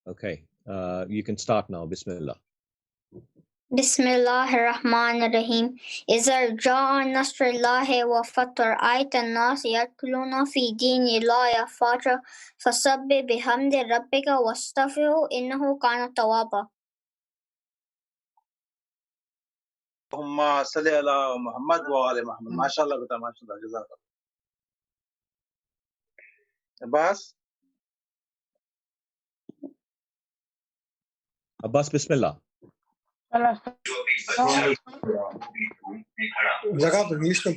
Okay, you can start now. Bismillah. بسم الله الرحمن الرحيم إذا جاء نصر الله والفتح رأيت الناس يدخلون في دين الله أفواجا فسبح بحمد ربك واستغفره إنه كان توابا. اللهم صل على محمد وعلى محمد. ما شاء الله بیٹا، ما شاء اللہ، جزاک اللہ. Abbas, Bismillah. جگہ پہ انگلش میں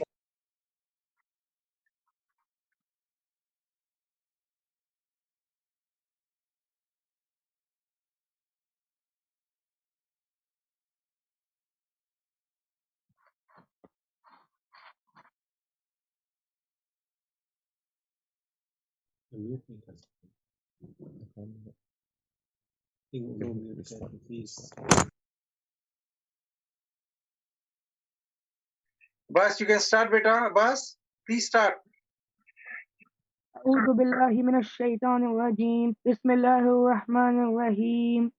Abbas, you can start beta. Abbas, please start. أعوذ بالله من الشيطان الرجيم بسم الله الرحمن الرحيم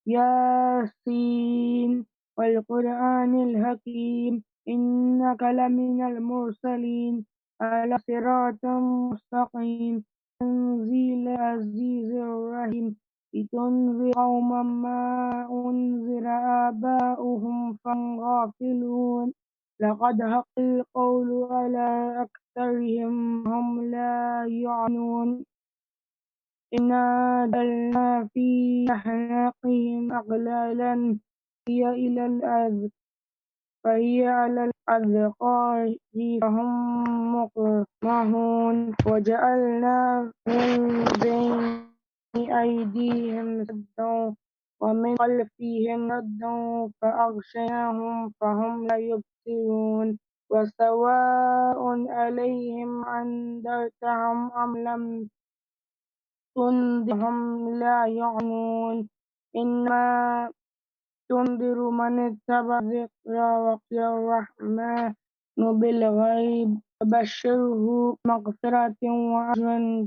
ياسين والقرآن الحكيم إنك لمن المرسلين على صراط مستقيم تنزيل العزيز الرحيم لتنذر قوما ما أنذر آباؤهم فهم غافلون لقد حق القول على أكثرهم هم لا يعلمون إنا جعلنا في أعناقهم أغلالا فهي على الأذقان فهم مقمحون وجعلنا من بين أيديهم سدا ومن خلفهم سدا فأغشيناهم فهم لا يبصرون وسواء عليهم أنذرتهم أم لم تنذرهم لا يعلمون إنما تنذر من اتبع الذكر وخشي الرحمن بالغيب فبشره مغفرة وأجر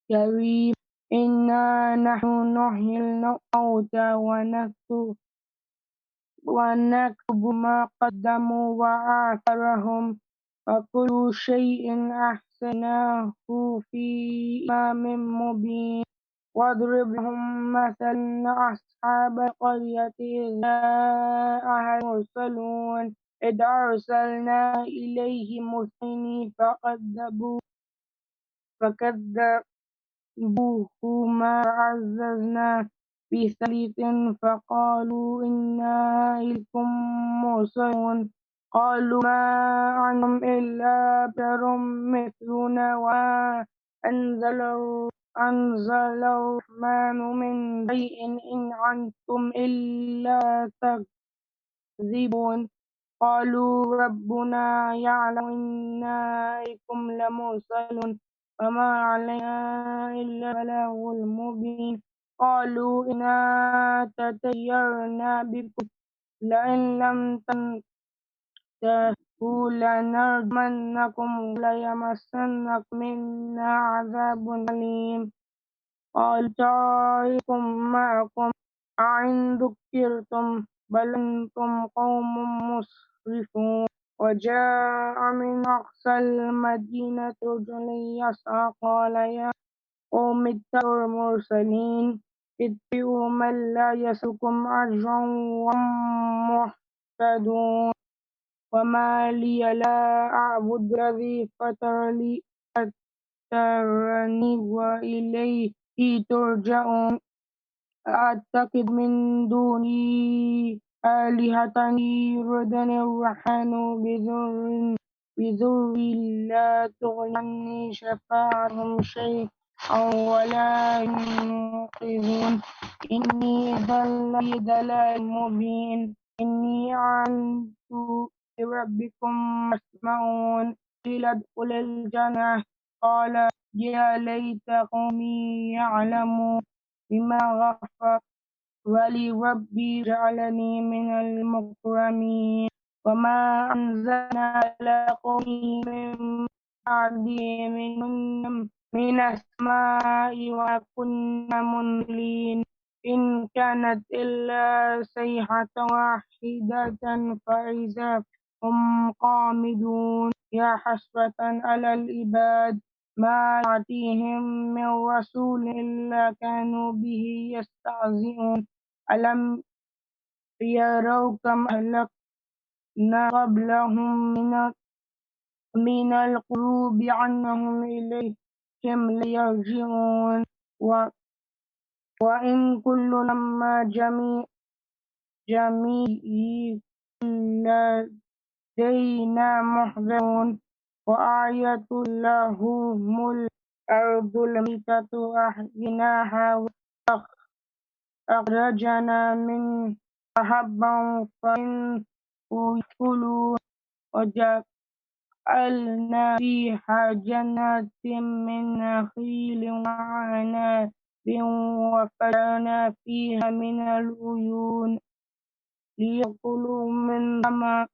كريم إنا نحن نحيي الموتى ونكتب ما قدموا وآثارهم وكل شيء أحصيناه في إمام مبين واضرب لهم مثل أصحاب القرية إذ جاءها المرسلون إذ أرسلنا إليهم اثنين فكذبوهما فعززنا بثالث فقالوا إنا إليكم مرسلون قالوا ما أنتم إلا بشر مثلنا وما أنزل الرحمن من شيء إن أنتم إلا تكذبون قالوا ربنا يعلم إنا إليكم لمرسلون وما علينا إلا البلاغ المبين قالوا إنا تطيرنا بكم لئن لم تنتهوا لنرجمنكم وليمسنكم منا عذاب أليم قال طائركم معكم أئن ذكرتم بل أنتم قوم مسرفون وجاء من أقصى المدينة رجل يسعى قال يا قوم اتبعوا المرسلين اتبعوا من لا يسألكم أجرا وهم مهتدون وما لي لا أعبد الذي فطرني وإليه ترجعون أتخذ من دونه آلهة يردني الرحمن بضر لا تغني عني شفاعتهم شيئا ولا ينقذون إني إذا لفي ضلال مبين إني أعلنت بربكم فاسمعون قيل ادخل الجنة قال يا ليت قومي يعلمون بما غفر ولي ربي جعلني من المكرمين وما أنزلنا على قومه من بعده من من السماء وكنا منزلين إن كانت إلا صيحة واحدة فإذا هم قامدون يا حسرة على العباد ما يأتيهم من رسول إلا كانوا به يستهزئون ألم يروا كم أهلكنا قبلهم من القلوب عنهم إليهم لا يرجعون وإن كل لما جميع لدينا محضرون وآية لهم الأرض الميتة أحييناها وأخرجنا من حبا فمنه يأكلون وجعلنا فيها جنات من نخيل وعناب وفجرنا فيها من العيون ليأكلوا من ثمره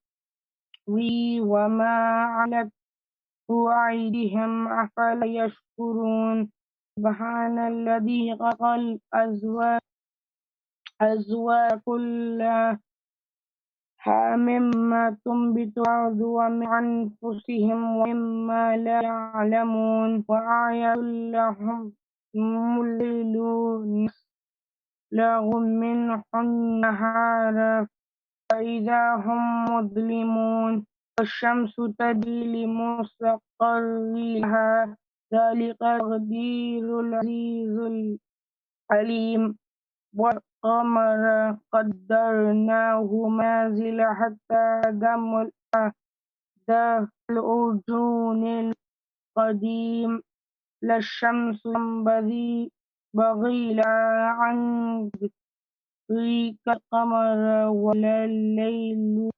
وما عملته أيديهم أفلا يشكرون سبحان الذي خلق الأزواج كلها مما تنبت الأرض ومن أنفسهم ومما لا يعلمون وآية لهم الليل نسلخ منه النهار فإذا هم مظلمون والشمس تجري لمستقر لها ذلك تقدير العزيز العليم والقمر قدرناه منازل حتى عاد الأرجون القديم لا الشمس ينبغي لها أن تدرك القمر ولا الليل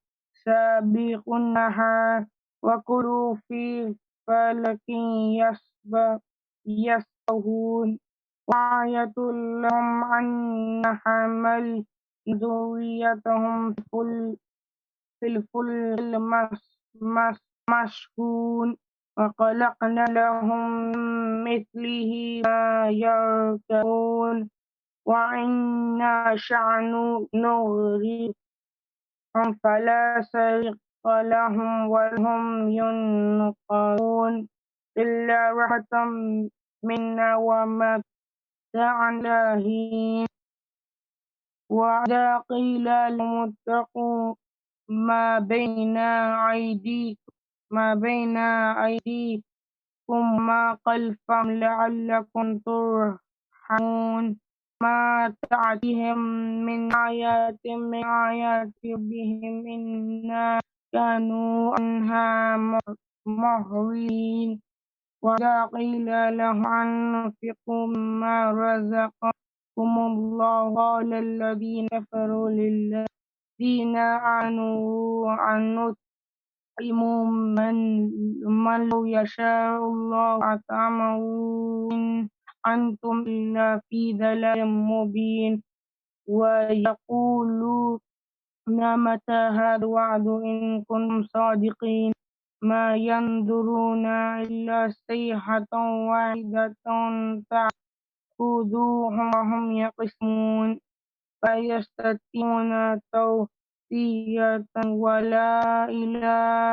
سابق النهار وكلوا في فلك يسبحون وآية لهم أن حملنا ذريتهم في الفلك المشحون وخلقنا لهم من مثله ما يركبون وإن نشأ نغرقهم فلا صريخ لهم وهم ينقذون إلا رحمة منا ومتاعا لحين وإذا قيل لهم اتقوا ما بين أيديكم وما خلفكم لعلكم ترحمون ما تأتيهم من آيات من آيات ربهم إنا كانوا عنها معرضين وإذا قيل لهم أنفقوا مما رزقكم الله قال الذين كفروا للذين آمنوا أن نطعم من لو يشاء الله أطعمه إن أنتم إلا في ضلال مبين ويقولون متى هذا الوعد إن كنتم صادقين ما ينظرون إلا صيحة واحدة تأخذهم وهم يقسمون فيستطيعون توصية ولا إلى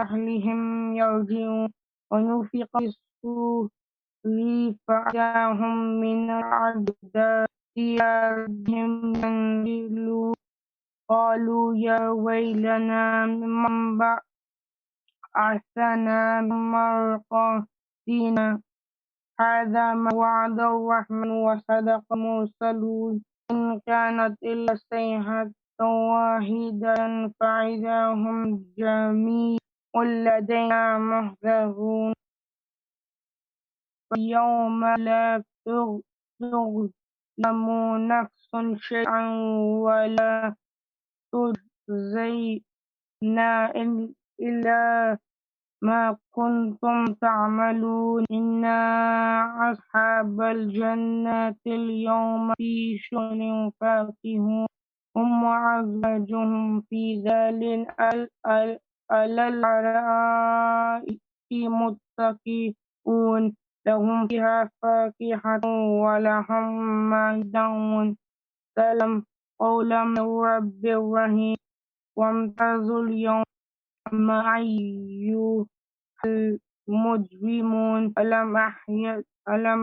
أهلهم يرجعون ونفخ في الصور فإذا هم من ديارهم ينزلون قالوا يا ويلنا من بعثنا من مرقدنا هذا ما وعد الرحمن وصدق المرسلون إن كانت إلا صيحة واحدة فإذا هم جميع لدينا محضرون فاليوم لا تظلم نفس شيئا ولا تجزين إلا ما كنتم تعملون إن أصحاب الجنة اليوم في شغل فاكهون هم وأزواجهم في ظلال على الأرائك متكئون لهم فيها فاكهة ولهم ما يدعون سلام قولا من رب رحيم وامتازوا اليوم أيها المجرمون ألم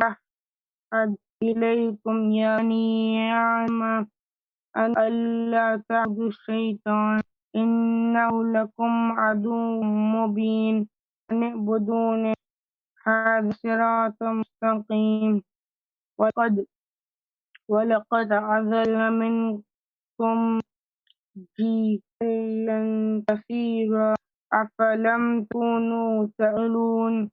أحد إليكم يا بني آدم أن ألا تعبدوا الشيطان إنه لكم عدو مبين أن اعبدون هذا صراط مستقيم ولقد أضل منكم جبلا كثيرا أفلم تكونوا تعقلون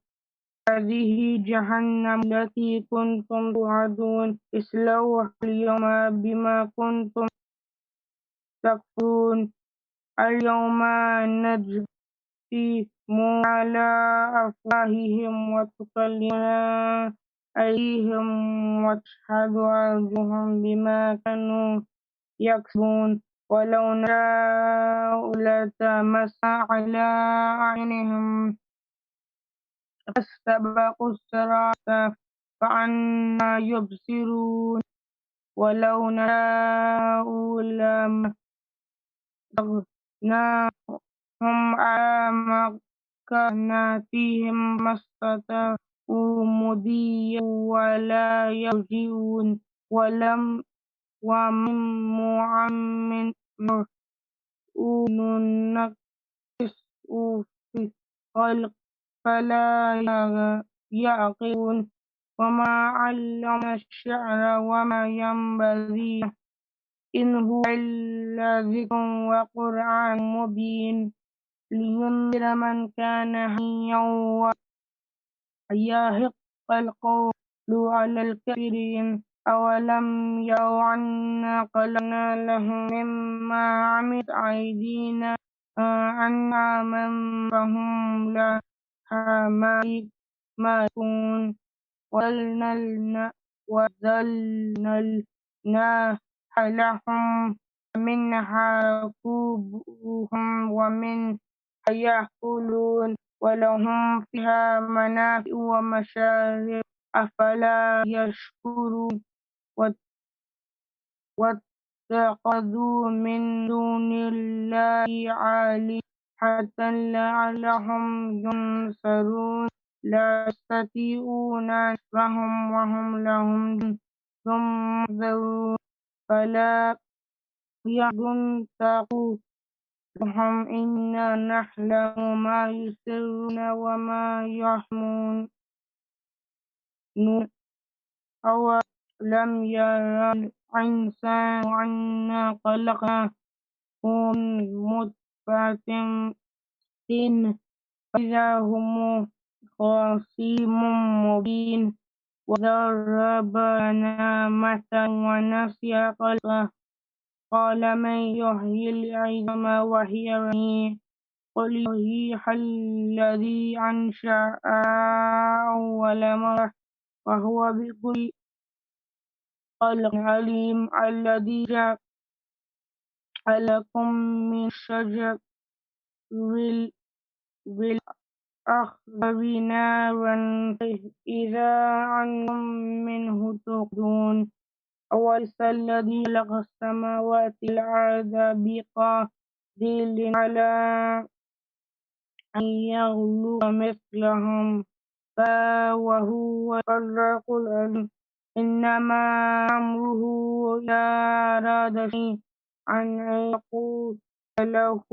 هذه جهنم التي كنتم توعدون اصلوها اليوم بما كنتم تكفرون اليوم نختم على أفواههم وتكلمنا أيديهم وتشهد أرجلهم بما كانوا يكسبون ولو نشاء لطمسنا على أعينهم فاستبقوا الصراط فأنى يبصرون ولو نشاء لمسخناهم على مكانتهم ما استطاعوا مضيا ولا يرجعون ومن معمر ننكسه في الخلق فلا يعقلون وما علمنا الشعر وما ينبغي له إن هو إلا ذكر وقرآن مبين لينذر من كان حيا ويحق القول على الكافرين أولم يروا أنا خلقنا لهم مما عملت أيدينا أنعاما فهم لها مالكون وذللناها لهم منها ركوبهم ومنها يأكلون ولهم فيها منافع ومشارب أفلا يشكرون واتخذوا من دون الله آلهة لعلهم ينصرون لا يستطيعون نصرهم وهم لهم جند محضرون فلا يحزنك قولهم إنا نعلم ما يسرون وما يعلنون أولم يرى الإنسان أنا خلقناه من نطفة فإذا هو خصيم مبين وضرب لنا مثلا ونسي خلقه قال من يحيي العظام وهي رميم قل يحييها الذي أنشأها أول مرة وهو بكل خلق عليم الذي جعل لكم من الشجر الأخضر نارا إذا أنتم منه توقدون أوليس الذي خلق السماوات والأرض بقادر على أن يخلق مثلهم وهو الخلاق العليم إنما أمره إذا أراد شيئا أن يقول له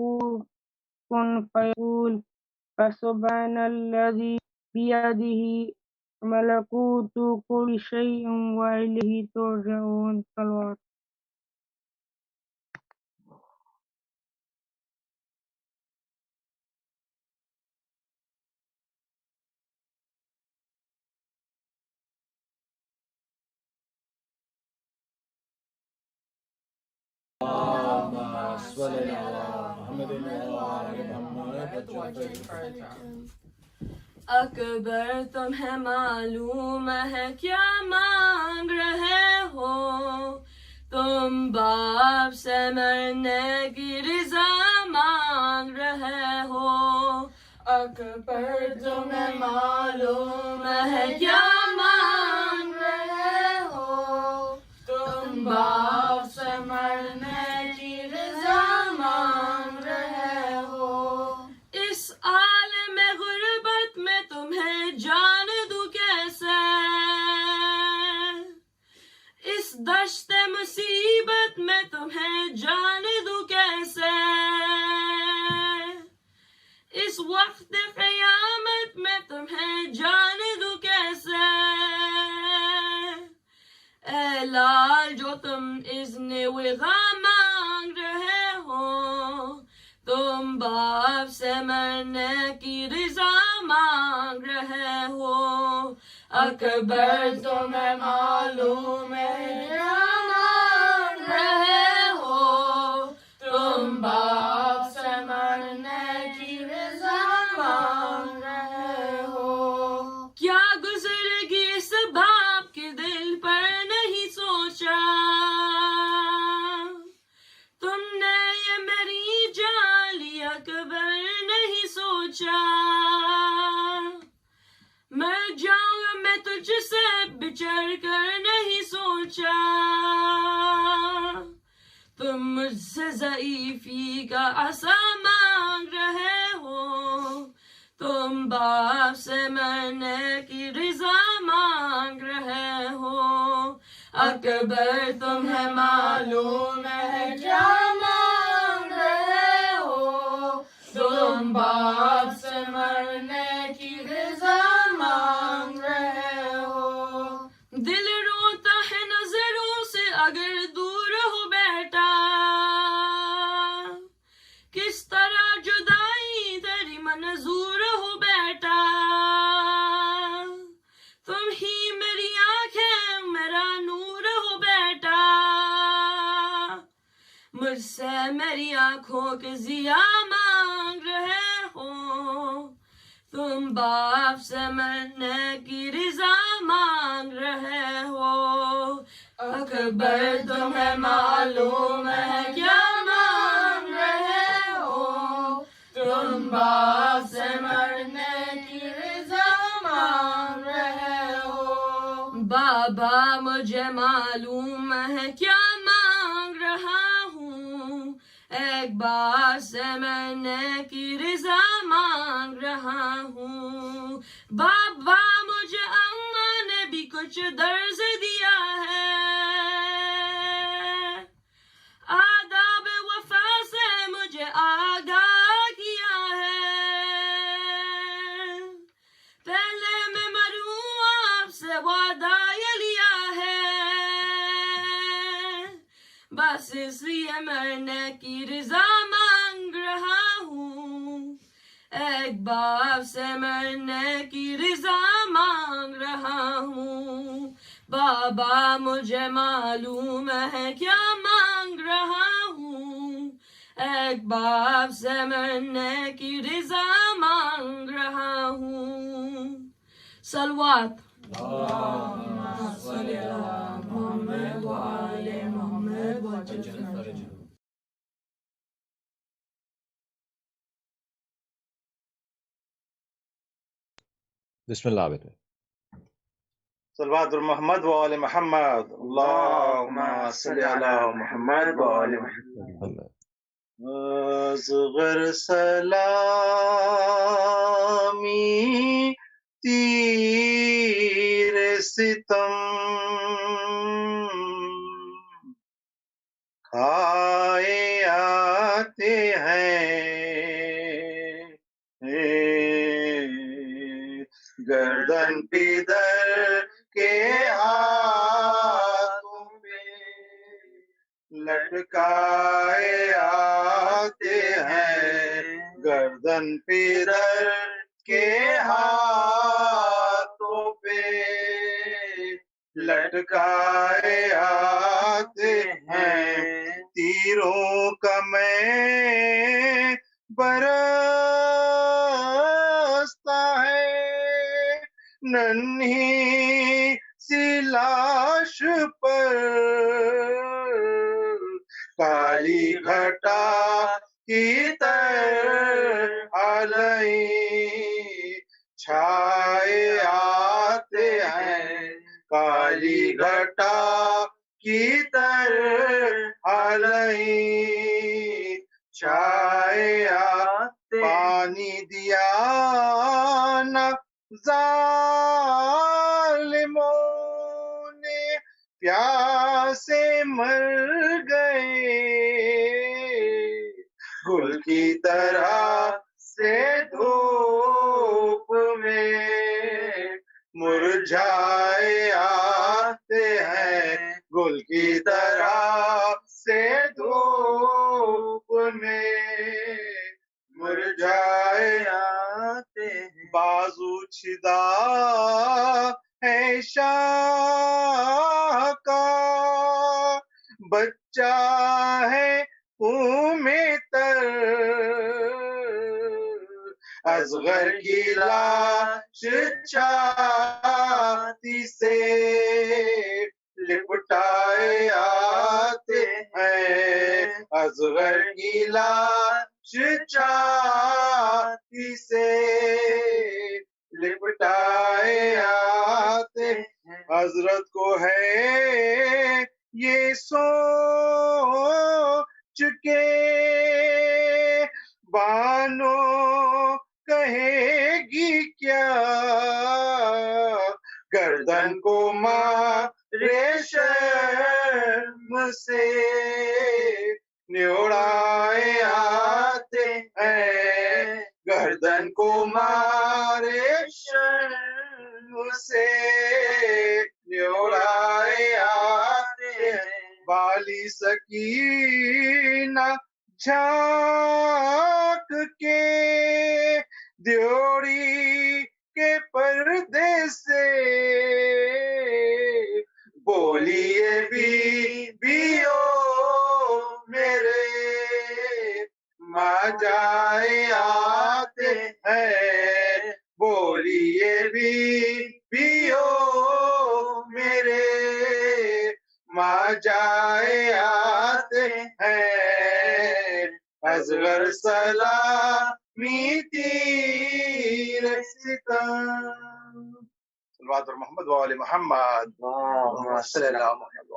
كن فيقول فسبحان الذي بيده ملكوت كل شيء وإليه ترجعون صلوات अकबर तुम्हें मालूम है क्या मांग रहे हो तुम बाप से मरने की रज़ा मांग रहे हो اکبر تمہیں معلوم ہے کیا مانگ رہے ہو، تم باپ سے مرنے کی رضا مانگ رہے ہو، اس عالم غربت میں تمہیں جان دوں کیسے، اس دشت مصیبت میں تمہیں جان دوں کیسے، اس وقت قیامت میں تمہیں جان دوں کیسے، اے لال جو تم اذن وغا مانگ رہے ہو، تم باپ سے مرنے کی رضا مانگ رہے ہو، اکبر تمہیں معلوم ہے کیا مانگ رہے ہو، تم باپ سے مرنے کی رضا مانگ رہے ہو، کیا گزر گی اس باپ کے دل پر نہیں سوچا، تم نے یہ میری جان لی اکبر نہیں سوچا، مر جاؤں گا میں تجھ سے بچھڑ کر نہیں سوچا، تم مجھ سے ضعیفی کا عصا مانگ رہے ہو، تم باپ سے مرنے کی رضا مانگ رہے ہو، اکبر تمہیں معلوم ہے کیا مانگ رہے ہو، تم باپ سے مرنے کی رضا مانگ رہے ہو، دل روتا ہے نظروں سے اگر دور ہو بیٹا، کس طرح جدائی تیری منظور ہو بیٹا، تم ہی میری آنکھیں میرا نور ہو بیٹا، مجھ سے میری آنکھوں کے ضیا مانگ رہے ہو، تم باپ سے مرنے کی رضا مانگ رہے ہو، اکبر تمہیں معلوم ہے کیا مانگ رہے ہو، تم باپ سے مرنے کی رضا مانگ رہے ہو، بابا مجھے معلوم ہے کیا مانگ رہا ہوں، ایک بار سے مرنے کی رضا مانگ رہا ہوں، بابا مجھے اماں نے بھی کچھ درس دیا ہے، آداب وفا سے مجھے آگاہ کیا ہے، پہلے میں مروں آپ سے وعدہ یہ لیا ہے، بس اس لیے مرنے کی رضا مانگ رہا ہوں، ایک باپ سے مرنے کی رضا مانگ رہا ہوں، بابا مجھے معلوم ہے کیا مانگ رہا ہوں، ایک باپ سے مرنے کی رضا مانگ رہا ہوں، صلوات اللہم صلی علی محمد وآل محمد وجل فرجہ۔ بسم اللہ بیٹے۔ صلوات محمد و آل محمد، اللہم صلی علی محمد و آل محمد۔ اصغر سلامی تیر ستم کھائے آتے ہیں، گردن پیدر کے ہاتھوں میں لٹکائے آتے ہیں، گردن پیدر کے ہاتھوں پہ لٹکائے آتے ہیں، تیروں کا میں برستا ہے، ننھی سی لاش پر کالی گھٹا کی طرح علیہ چھائے آتے ہیں کالی گھٹا کی طرح لئی چھائے آتے پانی دیا نہ ظالموں نے پیاسے مر گئے گل کی طرح سے دھوپ میں مرجھائے آتے ہیں گل کی طرح سے دھوپ میں مرجھائے آتے ہیں بازو چھدا ہے شاہ کا بچہ ہے میں تر اصغر کی لاش چھاتی سے لپٹائے آتے ہیں اصغر کی لاش چھاتی سے لپٹائے آتے ہیں حضرت کو ہے یہ سوچ کے بانو کہے گی کیا گردن کو مارے شرم سے نیوڑائے آتے ہیں گردن کو مارے شرم سے نیوڑائے آتے ہیں بالی سکینہ جھانک کے دیوڑی کے پردے سے بولیے بیو میرے ماں جائے آتے ہیں بولیے بیو میرے ماں جائے آتے ہیں اصغر سلامی تیر ستم صلوات اور محمد و آل محمد صلی اللہ علیہ وسلم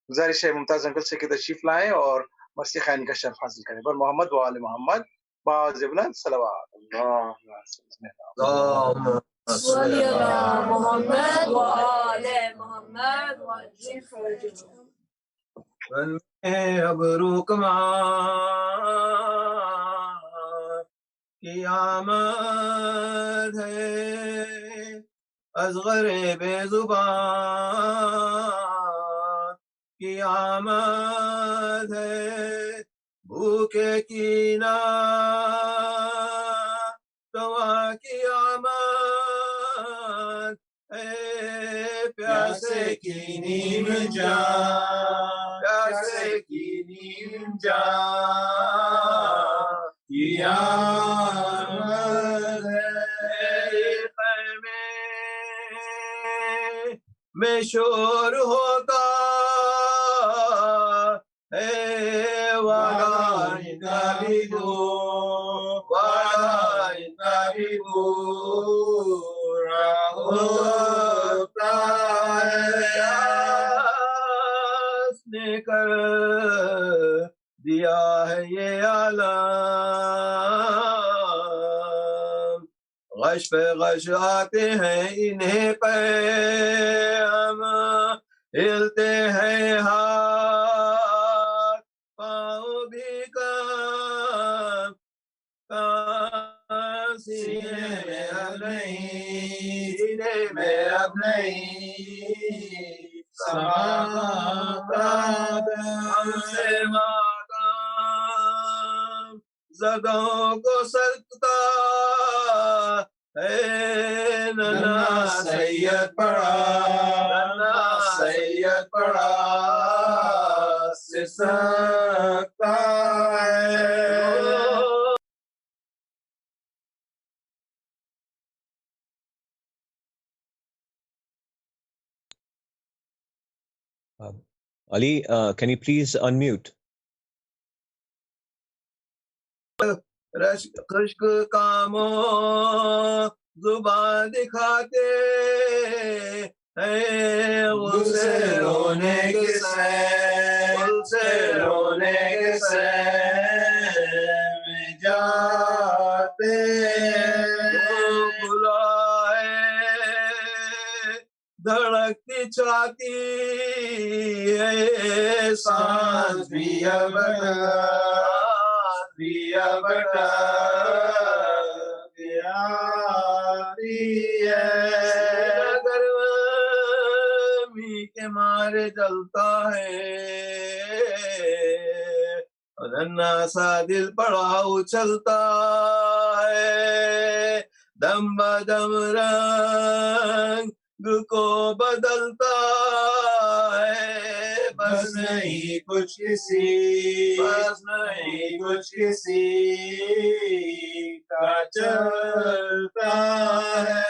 گزارش ہے ممتاز انکل سے کہ تشریف لائیں اور مرثیہ خیانی کا شرف حاصل کریں پر محمد و آل محمد باز بلند صلوات اللهم صل على محمد وآل محمد وعجل فرجهم ابروک کی آمد ہے اصغر بے زبان کی آمد ہے بھوکے کی توا کی آمد ہے پیاسے کی نیم جان پیاسے کی نیم جان کی آمد ہے خیمے میں شور ہوتا ہے وعدہ کا بھی دور وعدہ کا بھی دور ہوتا ہے اس نے کر دیا ہے یہ عالم غش پہ غش آتے ہیں انہیں پہ ہم ہلتے ہیں ہاتھ پاؤں بھی کام سینے میں اب نہیں سینے میں اب نہیں ہم سے ماتم زدوں کو سکتا ہے ننا سید پڑا ننا سید پڑا سے سکتا ہے Ali, can you please unmute? رشک خشک کاموں زبان دکھاتے ہیں غصے رونے کے سین غصے رونے کے سین میں جاتے بلائے دھڑکتی چھاتی ہے سانس بھی بٹا بٹا پیاری ہے گرمی کے مارے جلتا ہے اور ننا سا دل پڑا اچھلتا ہے دم بدم رنگ کو بدلتا ہے بس نہیں کچھ کسی بس نہیں کچھ کسی کا چلتا ہے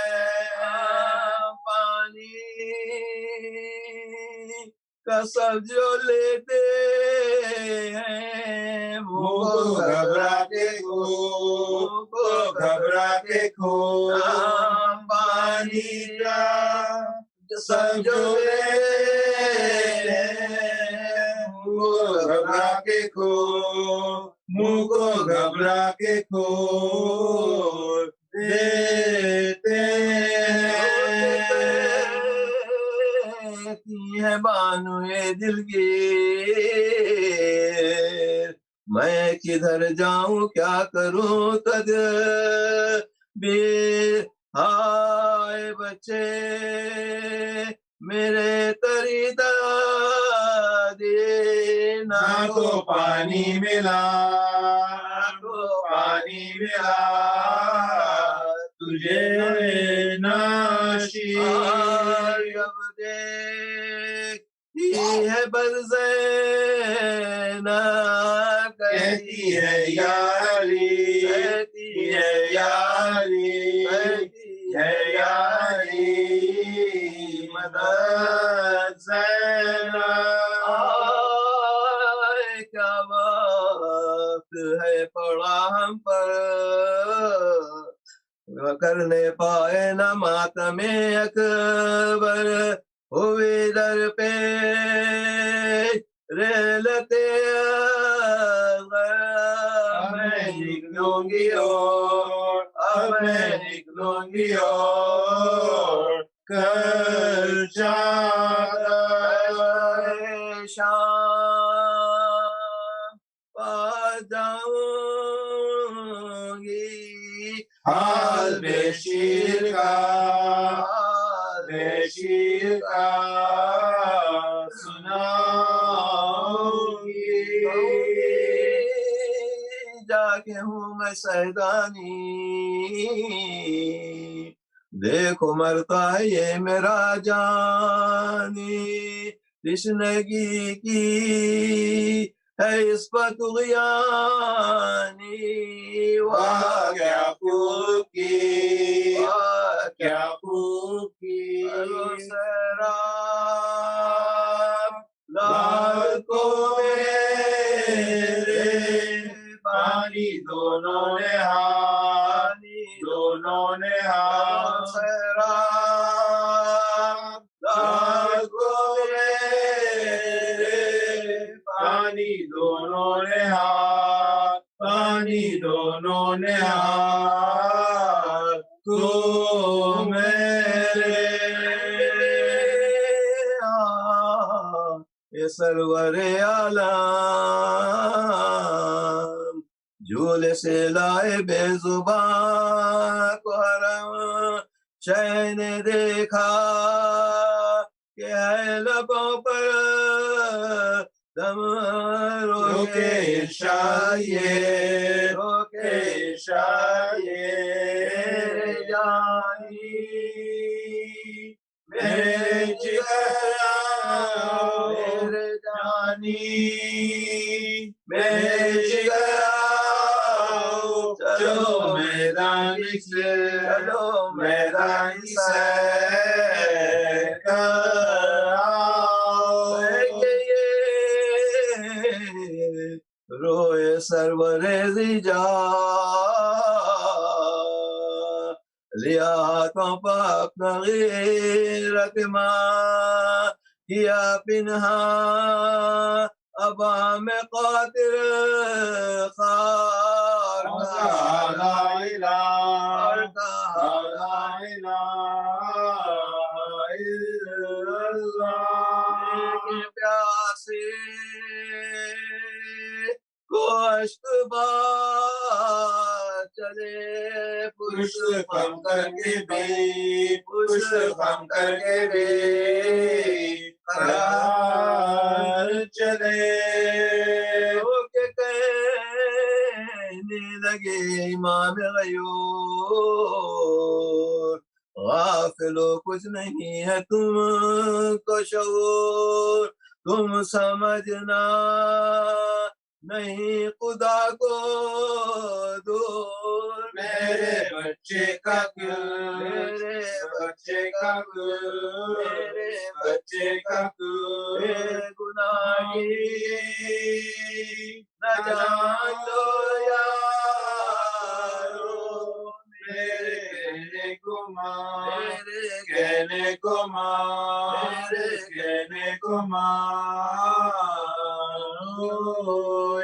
پانی کا سب جو لیتے ہیں منہ کو گھبرا کے کھو پانی کا سب جو لیتے ہیں منہ کو گھبرا کے کھو منہ کو گھبرا کے کھو دیتے ہیں بانوئے دل کی میں کدھر جاؤں کیا کروں تدبیر ہائے بچے میرے تری دادی نہ کو پانی ملا تجھے ناشی جب دیکھتی ہے برزینہ کہتی ہے یاری مدد زینہ کیا وقت ہے پڑا ہم پر کرنے پائے نہ ماتم اکبر ہوئے در پہ ریلتے میں نکلوں گی اور کل شام پا جاؤں گی حال بے شیر کا سناؤں گی جا کے ہوں میں سیدانی دیکھو مرتا ہے یہ میرا جانی تشنگی کی ہے اس پر طغیانی واہ کیا خوب کی سیراب لال کو میرے پانی دونوں نے ہاتھ سیراب لال کو میرے پانی دونوں نے ہاتھ کو میرے یہ سرور عالم جھولے سے لائے بے زبان کو حرم شہ نے دیکھا کہ ہے لبوں پر دم روکے شایے جانی میرے جگر چلو میدان سے روئے سرور زجا لیاتوں پاک غیرت ماں کیا پنہا ابا میں قاتل خار لا الہ لا الہ الا اللہ پیاسے گوشت بار چلے پشت خم کر کے بھی پشت خم کر کے بھی قرار چلے ہو کے کہنے لگے امام غیور غافلو کچھ نہیں ہے تم کو شعور تم سمجھنا نہیں خدا کو دور میرے بچے کا کیوں میرے بچے کا کیوں میرے بچے کا کیوں میرے گناہ کی نہ جان لو یارو میرے کہنے کو ماں میرے کہنے کو ماں میرے کہنے کو ماں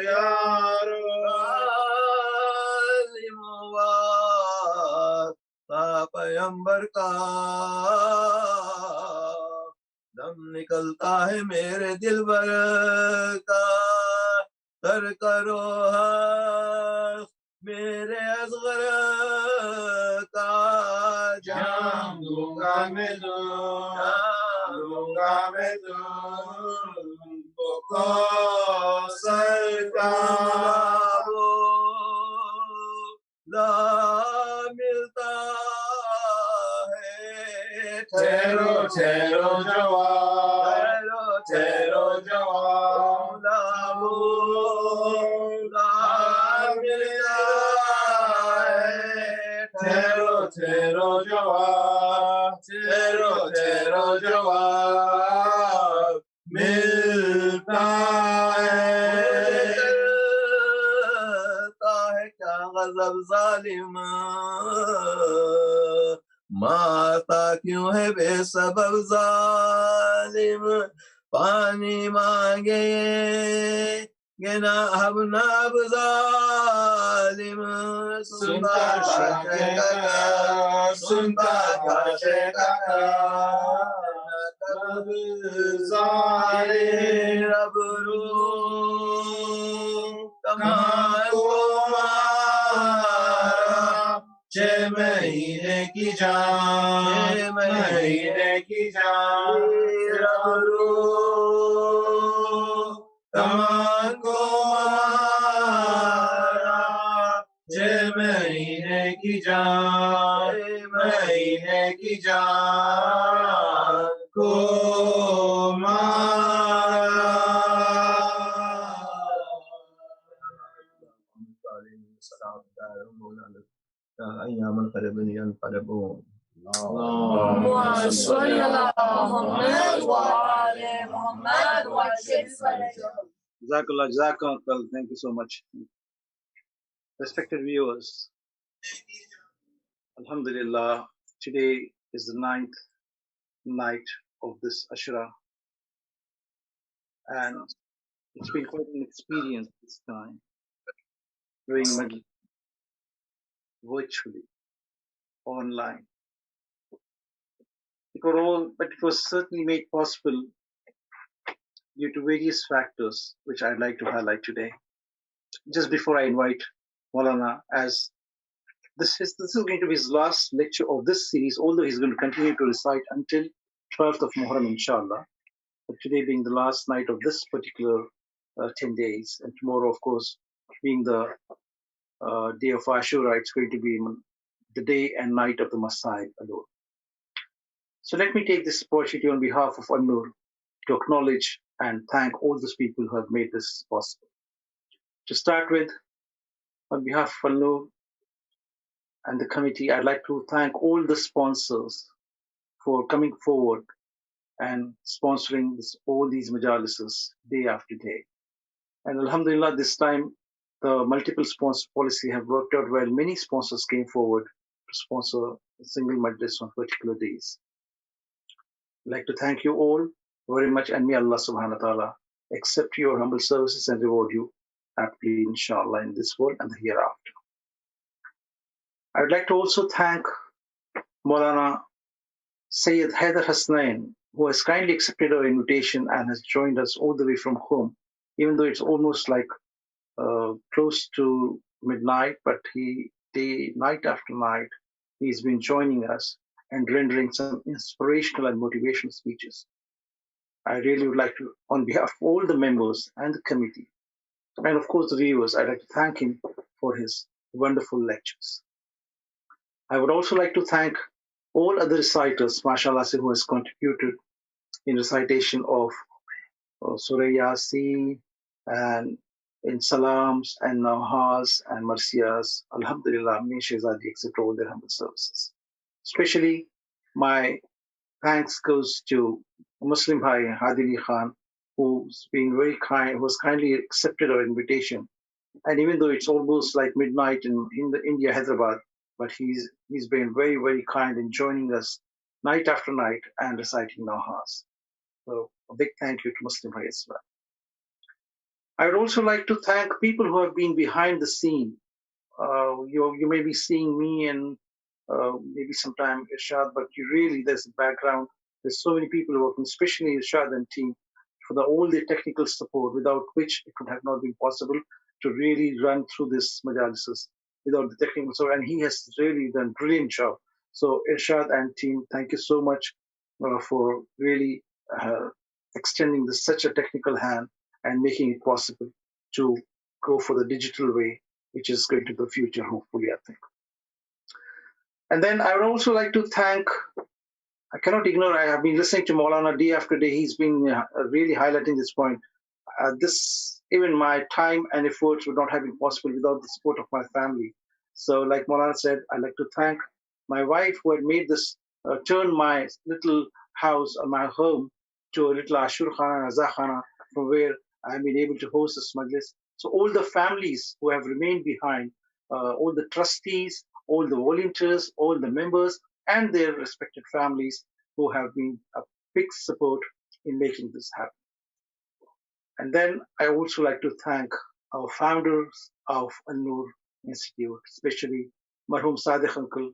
یارو پیمبر کا دم نکلتا ہے میرے دل بر کا تر کرو میرے اصغر کا جان دوں گا میں دوں گا میں تم کو سرکار لا ملتا ہے ٹھہرو ٹھہرو جواب ٹھہرو جواب لا ملتا ہے ٹھہرو ٹھہرو جواب ٹھہرو ٹھہرو جواب ملتا ہے کیا غضب ظالم ماتا کیوں ہے بے سبب ظالم پانی مانگے گنا اب ناب ظالم سنتا کب ظالم رب رو کمان کو چھ مہینے کی جان چھ مہینے کی جان رب رو کمان کو چھ مہینے کی جان مہینے کی جان کو ایامن قریبن ینقلبون اللهم صل على محمد وعلى محمد وسلم. Jazakallah, Jazakallah. Thank you so much. Respected viewers, Alhamdulillah, today is the 9th night of this Ashura, and it's been quite an experience this time, doing Majlis virtually, online. But it was certainly made possible due to various factors, which I'd like to highlight today. Just before I invite Maulana, as this is going to be his last lecture of this series, although he's going to continue to recite until 12th of Muharram, inshallah. But today being the last night of this particular 10 days, and tomorrow, of course, being the day of Ashura, it's going to be the day and night of the Messiah alone. So let me take this opportunity on behalf of Noor to acknowledge and thank all those people who have made this possible. To start with, on behalf of Noor and the committee, I'd like to thank all the sponsors for coming forward and sponsoring all these majalises day after day. And Alhamdulillah, this time the multiple sponsor policy have worked out well. Many sponsors came forward to sponsor a single majlis on particular days. I'd like to thank you all very much, and may Allah subhanahu wa ta'ala accept your humble services and reward you happily, inshallah, in this world and the hereafter. I would like to also thank Maulana Sayyid Haider Hasnain, who has kindly accepted our invitation and has joined us all the way from home, even though it's almost like close to midnight, but night after night, he's been joining us and rendering some inspirational and motivational speeches. I really would like to, on behalf of all the members and the committee, and of course the viewers, I'd like to thank him for his wonderful lectures. I would also like to thank all other reciters, mashallah, who has contributed in recitation of Surah Yasin and in Salams and Nawhas and Marsiyas. Alhamdulillah, may Shehzadi accept all their humble services. Especially my thanks goes to Muslim Bhai Hadili Khan, who's been very kind, who has kindly accepted our invitation. And even though it's almost like midnight in India, Hyderabad, but he's been very, very kind in joining us night after night and reciting Nawhas. So a big thank you to Muslim Bhai as well. I would also like to thank people who have been behind the scene. You may be seeing me and maybe sometime Irshad, but there's a background. There's so many people working, especially Irshad and team, for all the technical support, without which it would have not been possible to really run through this majalises without the technical support. And he has really done a brilliant job. So Irshad and team, thank you so much for really extending such a technical hand and making it possible to go for the digital way, which is going to be the future, hopefully, I think. And then I would also like to thank, I cannot ignore, I have been listening to Maulana day after day. He's been really highlighting this point. Even my time and efforts would not have been possible without the support of my family. So like Maulana said, I'd like to thank my wife who had made this, turn my little house or my home to a little Ashur Khana and Azah Khana, from where I've been able to host this majlis. So all the families who have remained behind, all the trustees, all the volunteers, all the members, and their respected families who have been a big support in making this happen. And then I also like to thank our founders of Noor Institute, especially Marhum Sadiq Uncle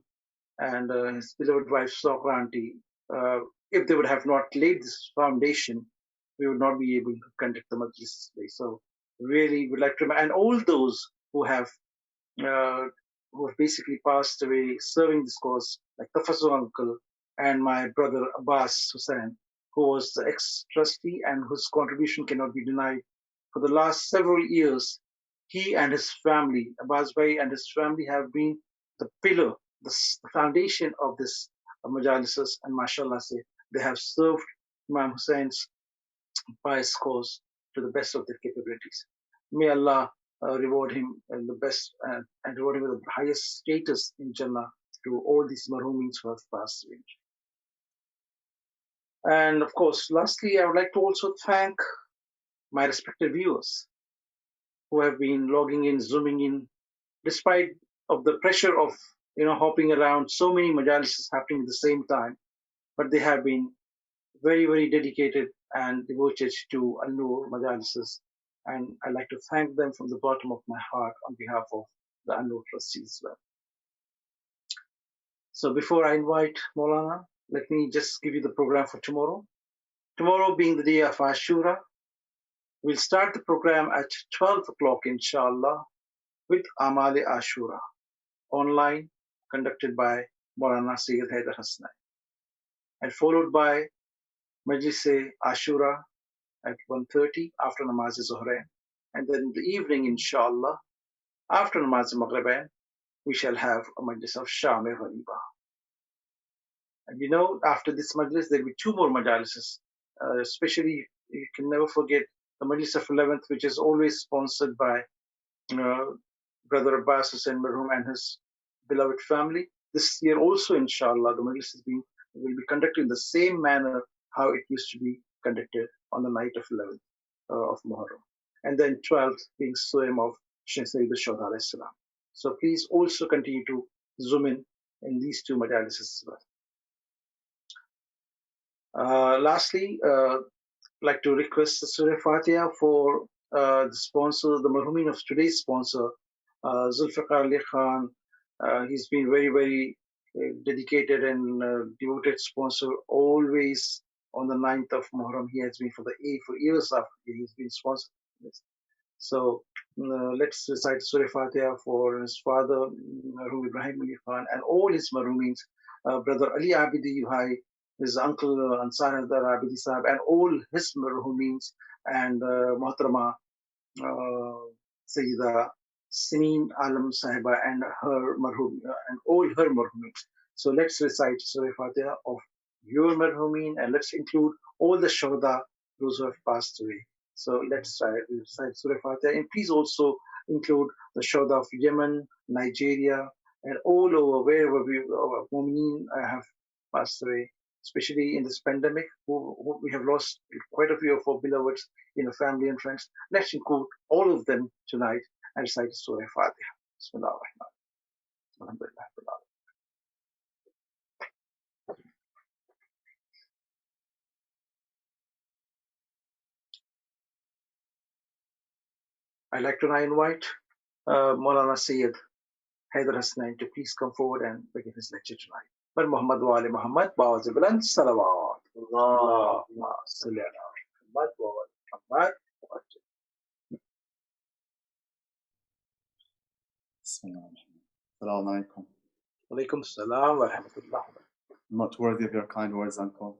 and his beloved wife Sokra Auntie. If they would have not laid this foundation, we would not be able to conduct the majlis today. So really would like to, and all those who have basically passed away serving this cause, like Tafazul Uncle and my brother Abbas Hussain, who was the ex-trustee and whose contribution cannot be denied. For the last several years, he and his family, Abbas Bhai and his family, have been the pillar, the foundation of this majalises, and mashallah, they have served Imam Hussein's pious cause to the best of their capabilities. May Allah reward him in the best and reward him with the highest status in Jannah to all these marhumins who have passed away. And of course, lastly, I would like to also thank my respected viewers who have been logging in, zooming in, despite of the pressure of hopping around, so many majalises happening at the same time, but they have been very, very dedicated and devoted to An-Noor majalises, and I'd like to thank them from the bottom of my heart on behalf of the An-Noor trustees as well. So before I invite Maulana, let me just give you the program for tomorrow. Tomorrow being the day of Ashura, we'll start the program at 12 o'clock, inshallah, with Amale Ashura, online, conducted by Maulana Sayyid Haider Hasnain, and followed by Majlis Ashura at 1:30 after Namaz Zuhrain. And then in the evening, inshallah, after Namaz Maghribain, we shall have a Majlis of Sham Ghariba. And after this Majlis, there will be two more Majalises. Especially, you can never forget the Majlis of 11th, which is always sponsored by Brother Abbas Hussain Marhum and his beloved family. This year also, inshallah, the Majlis will be conducted in the same manner how it used to be conducted on the night of 11th of Muharram. And then 12th being Soem of Sayyid Shuhada alayhi salam. So please also continue to zoom in in these two majalises as well. Lastly, I'd like to request the Surah Fatiha for the sponsor, the marhumin of today's sponsor, Zulfikar Ali Khan. He's been very, very dedicated and devoted sponsor always on the 9th of Muharram. He has been for years after he's been sponsored. So let's recite Surah Fatiha for his father, Marhum Ibrahim Ali Khan, and all his marhumins, brother Ali Abidi Bhai, his uncle Ansar Haider Abidi Sahab, and all his marhumins, and Muhtarama Sayyida Sineen Alam Sahiba and her marhum and all her marhumins. So let's recite Surah Fatiha of your marhumin, and let's include all the shuhada, those who have passed away. So let's recite Surah Fatiha, and please also include the shuhada of Yemen, Nigeria, and all over wherever our mu'mineen have passed away, especially in this pandemic, who we have lost quite a few of our beloveds, family and friends. Let's include all of them tonight and recite Surah Fatiha. Bismillah ar-Rahman. Alhamdulillah. I'd like to now invite Maulana Sayyid Haider Hasnain to please come forward and begin his lecture tonight. But Muhammad wa ali Muhammad, Ba'az Bilan, Salawat. Allahumma salli ala Muhammad wa ali Muhammad. Assalamu alaikum. Alaikum salam wa rahmatullah. I'm not worthy of your kind words, Uncle.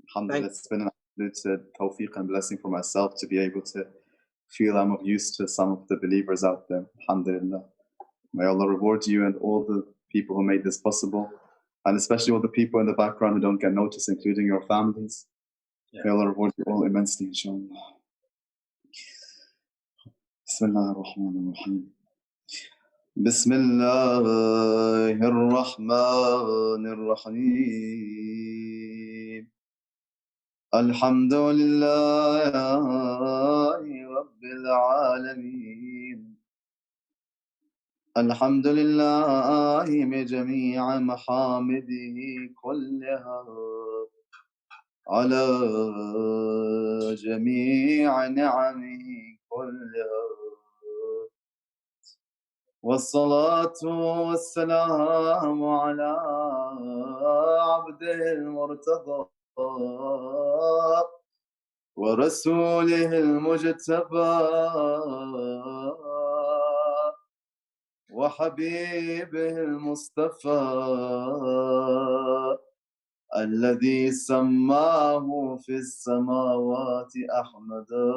Alhamdulillah, it's been an absolute tawfiq and blessing for myself to be able to feel I'm of use to some of the believers out there. Alhamdulillah. May Allah reward you and all the people who made this possible, and especially all the people in the background who don't get noticed, including your families. Yeah. May Allah reward you all immensely, inshallah. Bismillah ar-Rahman ar-Rahim. بسم الله الرحمن الرحيم الحمد لله رب العالمين الحمد لله بجميع محامده كلها على جميع نعمه كلها والصلاة والسلام على عبده المرتضى ورسوله المجتبى وحبيبه المصطفى الذي سماه في السماوات أحمدا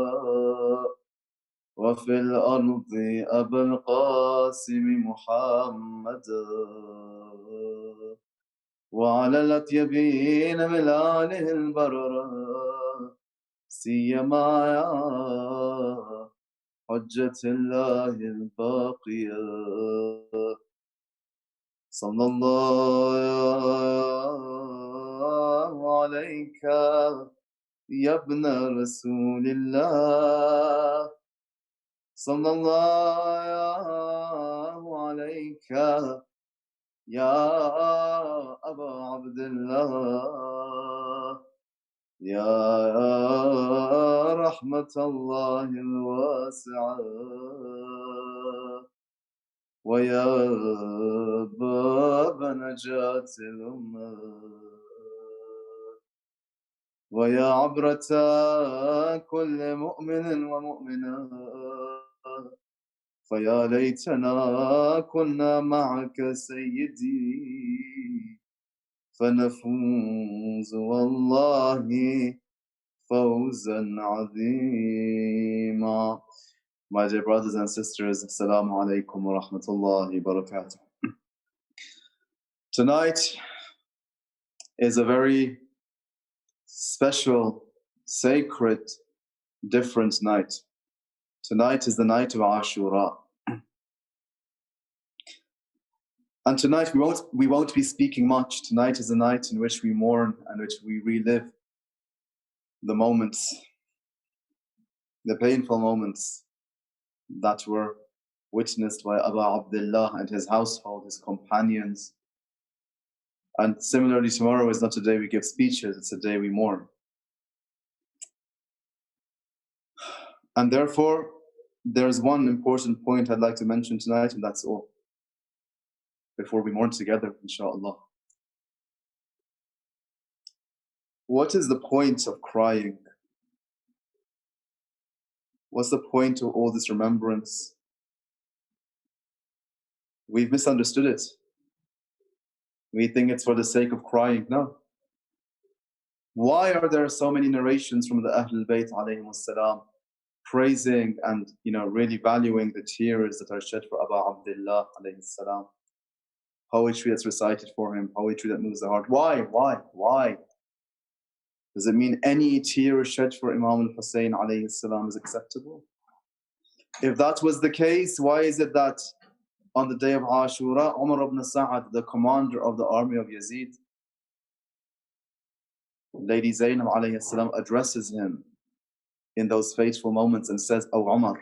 وفي الأرض أبا القاسم محمدا وعلى الأطيبين من آله البررة سيما يا حجة الله الباقية صلى الله عليك يا ابن رسول الله صلى الله عليك يا أبا عبد الله يا رحمة الله الواسعة ويا باب نجاة الأمة ويا عبرة كل مؤمن ومؤمنة فيا ليتنا كنا معك سيدي فنفوز والله فوزا عظيما. My dear brothers and sisters, Assalamu alaikum wa rahmatullahi wa barakatuh. Tonight is a very special, sacred, different night. Tonight is the night of Ashura. And tonight we won't be speaking much. Tonight is a night in which we mourn and which we relive the moments, the painful moments that were witnessed by Abu Abdullah and his household, his companions, And similarly, tomorrow is not a day we give speeches, it's a day we mourn. And therefore, there's one important point I'd like to mention tonight, and that's all. Before we mourn together, inshallah. What is the point of crying? What's the point of all this remembrance? We've misunderstood it. We think it's for the sake of crying. No. Why are there so many narrations from the Ahlul Bayt alayhim salam praising and really valuing the tears that are shed for Abu Abdullah alayhi salam? Poetry that's recited for him, poetry that moves the heart. Why? Why? Does it mean any tear shed for Imam al-Hussein alayhi salam is acceptable? If that was the case, why is it that on the day of Ashura, Umar ibn Sa'ad, the commander of the army of Yazid, Lady Zainab alayhi salam addresses him in those fateful moments and says, "Oh Umar,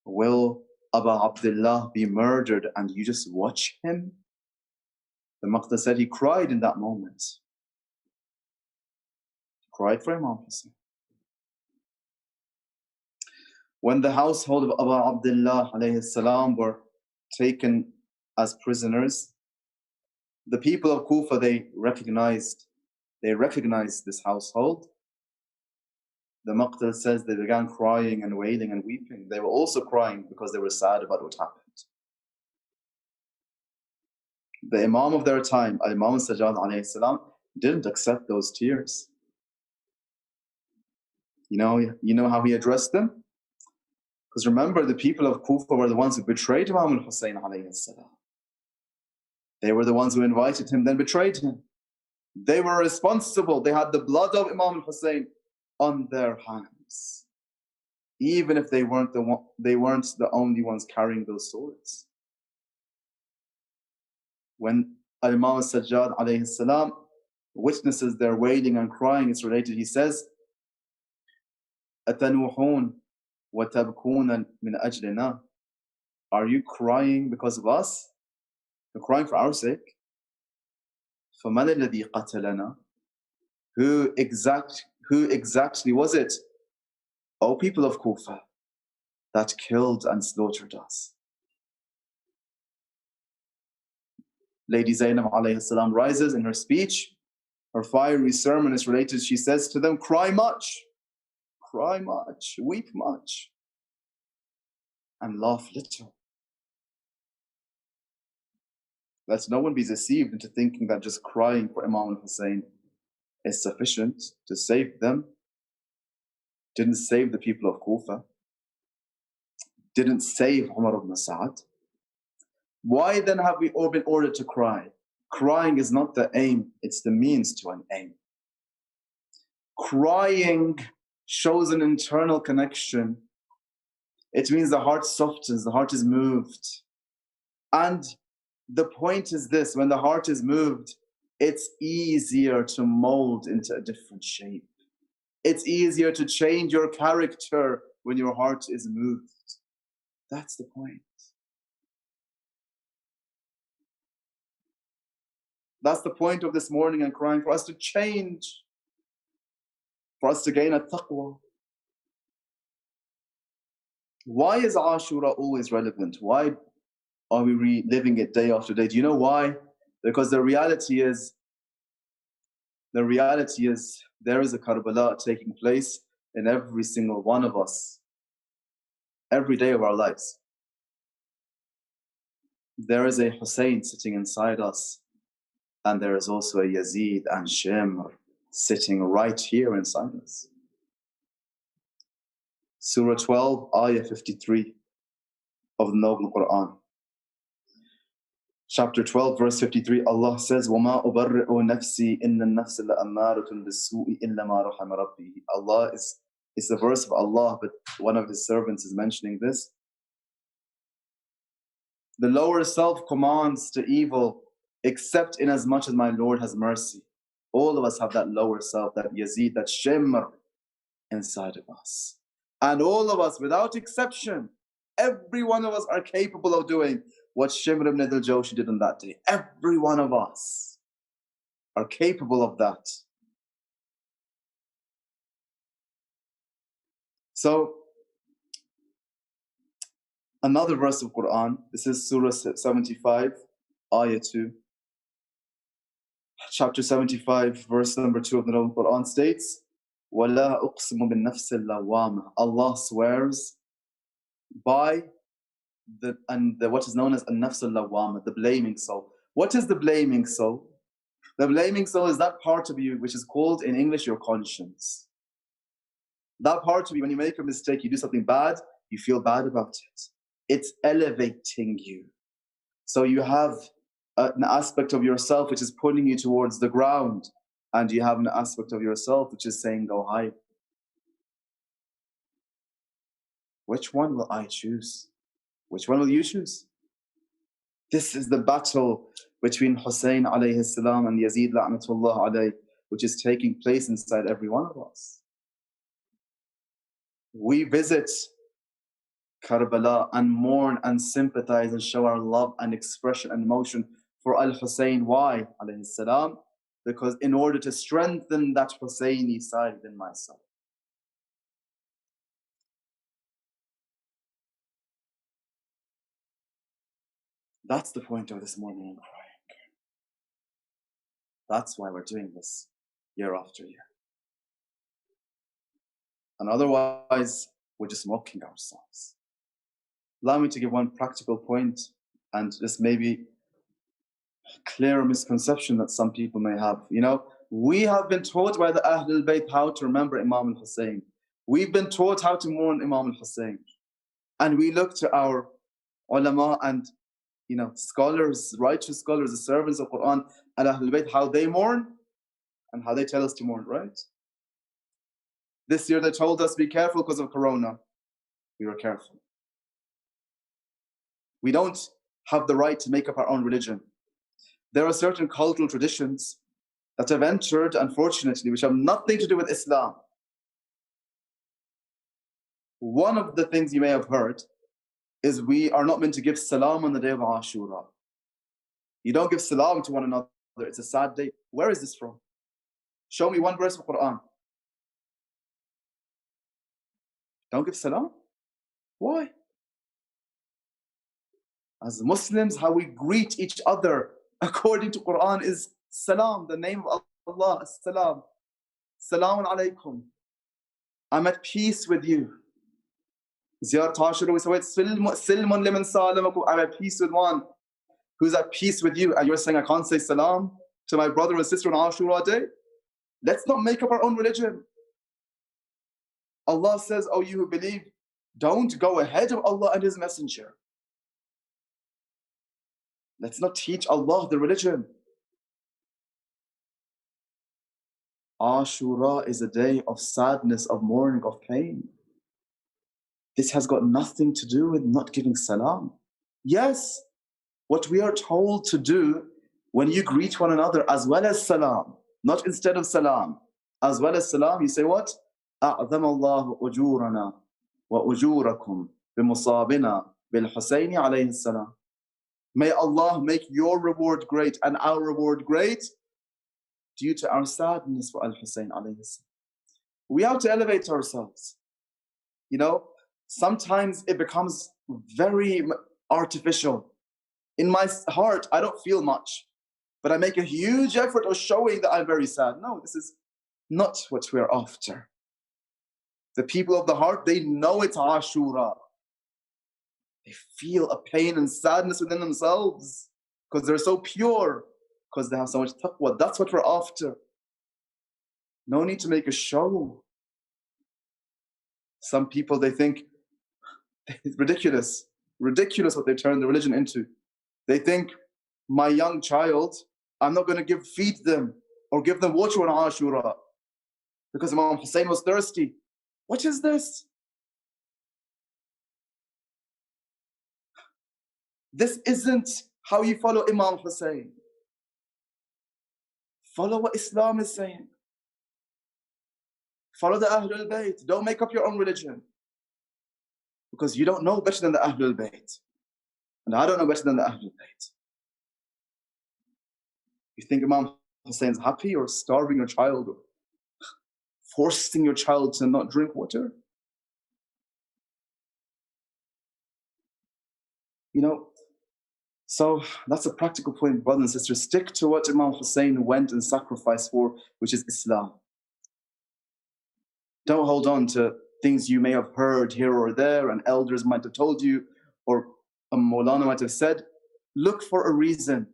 will Abu Abdullah be murdered and you just watch him?" The Maqta said he cried in that moment. He cried for Imam Hussein. When the household of Abu Abdullah alayhi salam were taken as prisoners, the people of Kufa, they recognized this household. The Maqtal says they began crying and wailing and weeping. They were also crying because they were sad about what happened. The Imam of their time, Imam Sajjad alayhi salam, didn't accept those tears. You know how he addressed them? Because remember, the people of Kufa were the ones who betrayed Imam al-Hussein alayhi salam. They were the ones who invited him, then betrayed him. They were responsible. They had the blood of Imam al-Hussein on their hands, even if they weren't the only ones carrying those swords. When Imam Sajjad alayhi salam witnesses their wailing and crying, it's related. He says, "Atanuhun wa tabkuna min ajlina." Are you crying because of us? You're crying for our sake. فَمَنَ الَّذِي قَتَلَنَا? Who exactly was it, O people of Kufa, that killed and slaughtered us? Lady Zainab alayhi salam rises in her speech. Her fiery sermon is related. She says to them, cry much, weep much, and laugh little. Let no one be deceived into thinking that just crying for Imam al-Hussein is sufficient to save them. Didn't save the people of Kufa. Didn't save Umar ibn Sa'ad. Why then have we all been ordered to cry? Crying is not the aim, it's the means to an aim. Crying shows an internal connection. It means the heart softens, the heart is moved. And the point is this: when the heart is moved, it's easier to mold into a different shape. It's easier to change your character when your heart is moved. That's the point. That's the point of this morning and crying, for us to change, for us to gain a taqwa. Why is Ashura always relevant? Why are we reliving it day after day? Do you know why? Because the reality is there is a Karbala taking place in every single one of us, every day of our lives. There is a Hussein sitting inside us, and there is also a Yazid and Shimr sitting right here inside us. Surah 12, Ayah 53 of the Noble Quran. Chapter 12, verse 53, Allah says, وَمَا أُبَرِّئُ نَفْسِي إِنَّ النَّفْسَ لَأَمَّارَةٌ بِالسُّوءِ إِلَّا مَا رَحِمَ رَبِّي. Allah is the verse of Allah, but one of His servants is mentioning this. The lower self commands to evil, except in as much as my Lord has mercy. All of us have that lower self, that Yazid, that Shimr inside of us. And all of us, without exception, every one of us are capable of doing what Shimr ibn al-Jawshi did on that day. Every one of us. are capable of that. So, another verse of Quran, this is Surah 75, Ayah 2. Chapter 75, verse number 2 of the Quran states, وَلَا أُقْسِمُ بِالنَّفْسِ اللَّوَّامَةِ. Allah swears by what is known as an-nafs al-lawwama, the blaming soul. What is the blaming soul? The blaming soul is that part of you which is called in English your conscience. That part of you, when you make a mistake, you do something bad, you feel bad about it. It's elevating you. So you have an aspect of yourself which is pulling you towards the ground, and you have an aspect of yourself which is saying go high. Which one will I choose? Which one will you choose? This is the battle between Hussein alayhi salam and Yazid la'natullah alayh, which is taking place inside every one of us. We visit Karbala and mourn and sympathize and show our love and expression and emotion for Al-Hussein. Why? Alayhi salam. Because in order to strengthen that Husseini side in myself. That's the point of this morning and crying. That's why we're doing this year after year. And otherwise, we're just mocking ourselves. Allow me to give one practical point, and this may be clear misconception that some people may have. You know, we have been taught by the Ahlul Bayt how to remember Imam al-Hussein. We've been taught how to mourn Imam al-Hussein. And we look to our ulama and, you know, scholars, righteous scholars, the servants of Quran and Ahlul Bayt, how they mourn and how they tell us to mourn, right? This year they told us, be careful because of Corona. We were careful. We don't have the right to make up our own religion. There are certain cultural traditions that have entered, unfortunately, which have nothing to do with Islam. One of the things you may have heard is we are not meant to give salam on the day of Ashura. You don't give salam to one another. It's a sad day. Where is this from? Show me one verse of Quran. Don't give salam? Why? As Muslims, how we greet each other according to Quran is salam, the name of Allah, salam. Salamun alaykum. I'm at peace with you. Ziyarat Ashura, we say, silmun liman salamakum. I'm at peace with one who's at peace with you. And you're saying, I can't say salam to my brother or sister on Ashura day? Let's not make up our own religion. Allah says, oh, you who believe, don't go ahead of Allah and His Messenger. Let's not teach Allah the religion. Ashura is a day of sadness, of mourning, of pain. This has got nothing to do with not giving salam. Yes, what we are told to do when you greet one another as well as salam, not instead of salam, as well as salam, you say what? أعظم الله أجورنا وأجوركم بمصابنا بالحسين عليه السلام. May Allah make your reward great and our reward great due to our sadness for Al-Hussein alayhi salam. We have to elevate ourselves. You know, sometimes it becomes very artificial. In my heart, I don't feel much, but I make a huge effort of showing that I'm very sad. No, this is not what we're after. The people of the heart, they know it's Ashura. They feel a pain and sadness within themselves because they're so pure, because they have so much taqwa. That's what we're after. No need to make a show. Some people, they think it's ridiculous what they turn the religion into. They think, my young child, I'm not going to feed them or give them water on Ashura because Imam Hussein was thirsty. What is this? This isn't how you follow Imam Hussein. Follow what Islam is saying. Follow the Ahlul Bayt. Don't make up your own religion. Because you don't know better than the Ahlul Bayt. And I don't know better than the Ahlul Bayt. You think Imam Hussein's happy, or starving your child, or forcing your child to not drink water? You know, so that's a practical point, brothers and sisters. Stick to what Imam Hussein went and sacrificed for, which is Islam. Don't hold on to things you may have heard here or there, and elders might have told you, or a Maulana might have said. Look for a reason.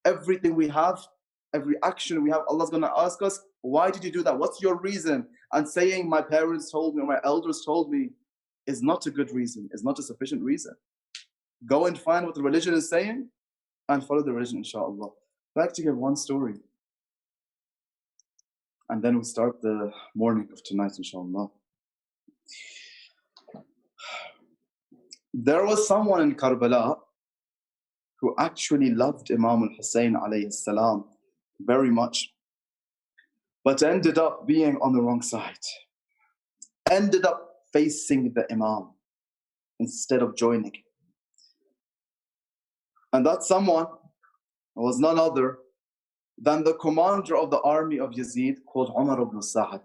Everything we have, every action we have, Allah's going to ask us, why did you do that? What's your reason? And saying my parents told me or my elders told me is not a good reason, is not a sufficient reason. Go and find what the religion is saying and follow the religion, inshallah. I'd like to give one story. And then we'll start the morning of tonight, inshallah. There was someone in Karbala who actually loved Imam al-Hussein alayhi salam very much, but ended up being on the wrong side. Ended up facing the Imam instead of joining. And that someone was none other than the commander of the army of Yazid, called Umar ibn Sa'd,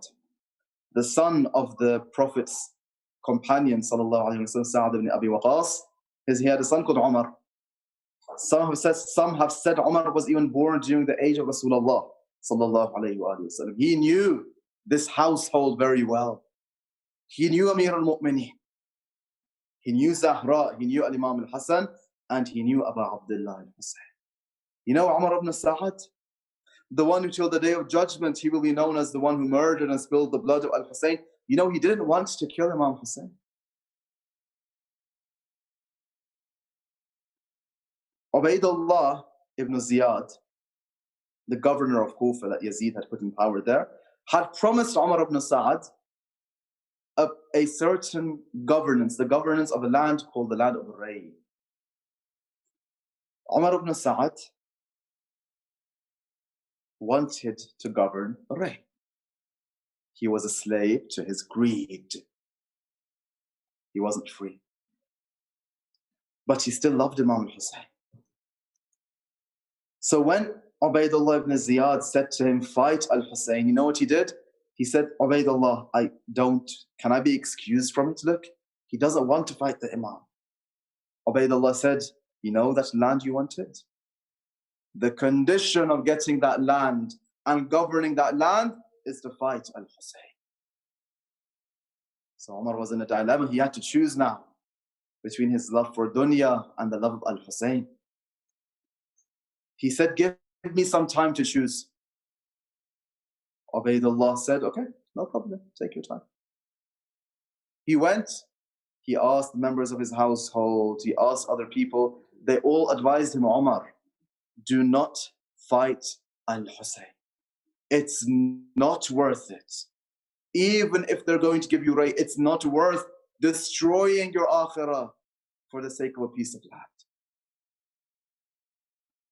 the son of the Prophet's companion, sallallahu alayhi wa sallam, Sa'd ibn Abi Waqas. He had a son called Umar. Some have said Umar was even born during the age of Rasulullah, sallallahu alayhi wa sallam. He knew this household very well. He knew Amir al-Mu'mineen. He knew Zahra, he knew Al-Imam al-Hasan, and he knew Abu Abdullah al-Hussein. You know Umar ibn Sa'd? The one who till the day of judgment he will be known as the one who murdered and spilled the blood of al-Hussein. You know, he didn't want to kill Imam Hussein. Ubaydullah ibn Ziyad, the governor of Kufa that Yazid had put in power there, had promised Umar ibn Sa'd a certain governance, the governance of a land called the land of Ray. Umar ibn Sa'd wanted to govern Ray. He was a slave to his greed. He wasn't free. But he still loved Imam Hussein. So when Ubaydullah ibn Ziyad said to him, fight al-Hussein, you know what he did? He said, Ubaydullah, can I be excused from it? Look, he doesn't want to fight the Imam. Ubaydullah said, you know that land you wanted? The condition of getting that land and governing that land is to fight al-Hussein. So Umar was in a dilemma. He had to choose now between his love for dunya and the love of al-Hussein. He said, give me some time to choose. Ubaydullah said, okay, no problem, take your time. He went, he asked members of his household, he asked other people. They all advised him, Umar, do not fight al-Hussein. It's not worth it. Even if they're going to give you Ray, it's not worth destroying your akhirah for the sake of a piece of land.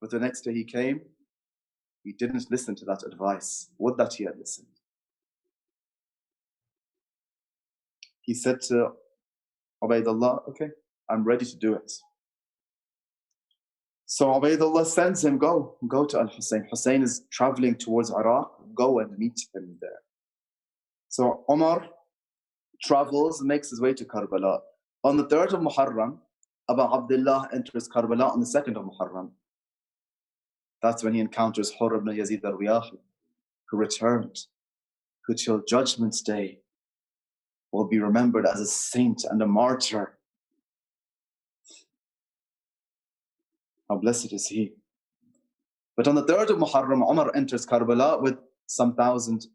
But the next day he came, he didn't listen to that advice. Would that he had listened. He said to Ubaydullah, okay, I'm ready to do it. So Ubaydullah sends him, go to al-Hussein. Hussein is traveling towards Iraq, go and meet him there. So Umar travels, makes his way to Karbala. On the 3rd of Muharram, Abu Abdullah enters Karbala on the 2nd of Muharram. That's when he encounters Hurr ibn Yazid al-Riyahi, who returned, who till Judgment Day will be remembered as a saint and a martyr. How blessed is he. But on the 3rd of Muharram, Umar enters Karbala with some thousand,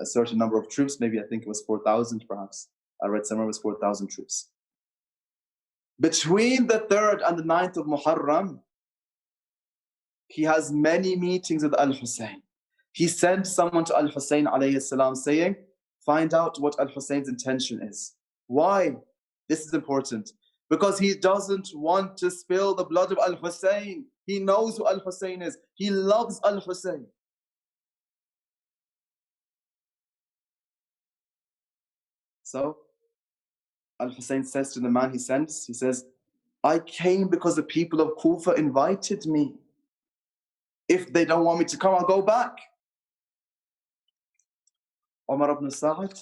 a certain number of troops. Maybe I think it was 4,000 perhaps. I read somewhere it was 4,000 troops. Between the 3rd and the 9th of Muharram, he has many meetings with al-Hussein. He sent someone to al-Hussein alayhi salam saying, find out what al-Hussein's intention is. Why? This is important. Because he doesn't want to spill the blood of al-Hussein. He knows who al-Hussein is. He loves al-Hussein. So al-Hussein says to the man he sends, he says, I came because the people of Kufa invited me. If they don't want me to come, I'll go back. Umar ibn Sa'd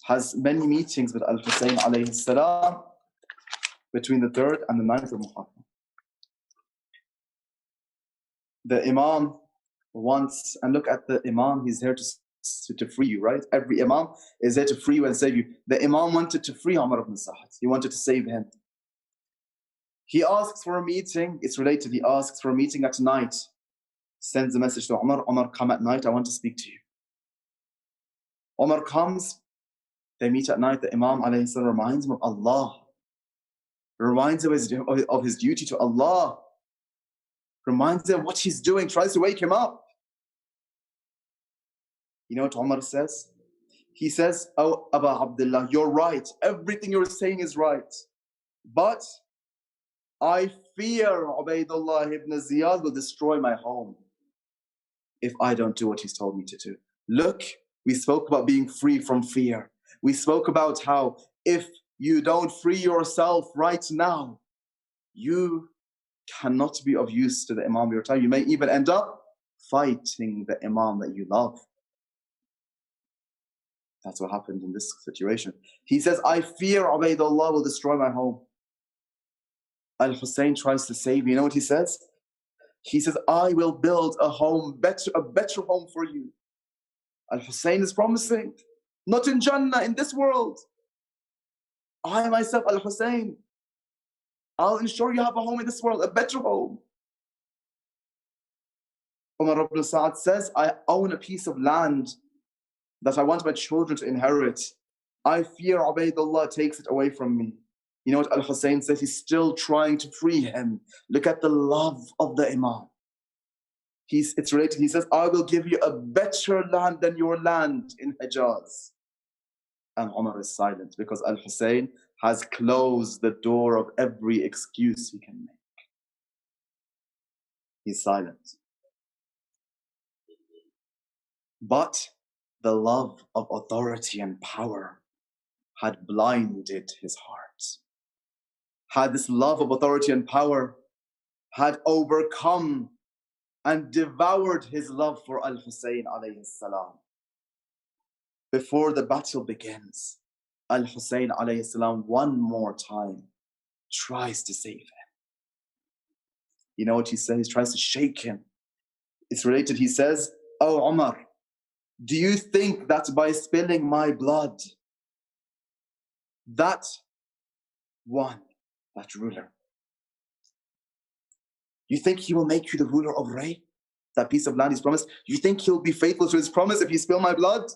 has many meetings with Al-Hussein alayhi salam between the 3rd and the 9th of Muharram. The Imam wants, and look at the Imam, he's here to free you, right? Every Imam is there to free you and save you. The Imam wanted to free Umar ibn Sa'd. He wanted to save him. He asks for a meeting. It's related. He asks for a meeting at night. Sends a message to Umar. Umar, come at night. I want to speak to you. Umar comes. They meet at night. The Imam alayhi salam reminds him of Allah. Reminds him of his duty to Allah. Reminds him of what he's doing. Tries to wake him up. You know what Umar says? He says, oh, Aba Abdullah, you're right. Everything you're saying is right. But I fear Ubaidullah ibn Ziyad will destroy my home if I don't do what he's told me to do. Look, we spoke about being free from fear. We spoke about how if you don't free yourself right now, you cannot be of use to the Imam of your time. You may even end up fighting the Imam that you love. That's what happened in this situation. He says, I fear Ubaidullah will destroy my home. Al-Hussein tries to save me. You know what he says? He says, I will build a better home for you. Al-Hussein is promising, not in Jannah, in this world. I myself, Al-Hussein, I'll ensure you have a home in this world, a better home. Umar ibn Sa'd says, I own a piece of land that I want my children to inherit. I fear Ubaidullah takes it away from me. You know what Al-Hussein says? He's still trying to free him. Look at the love of the Imam. It's related. He says, I will give you a better land than your land in Hijaz. And Umar is silent because Al-Hussein has closed the door of every excuse he can make. He's silent. But the love of authority and power had blinded his heart. Had this love of authority and power had overcome and devoured his love for Al-Hussein alayhi salam. Before the battle begins, Al-Hussein alayhi salam one more time tries to save him. You know what he says? He tries to shake him. It's related. He says, oh Umar, do you think that by spilling my blood, that ruler, you think he will make you the ruler of Ray? That piece of land he's promised? You think he'll be faithful to his promise if you spill my blood?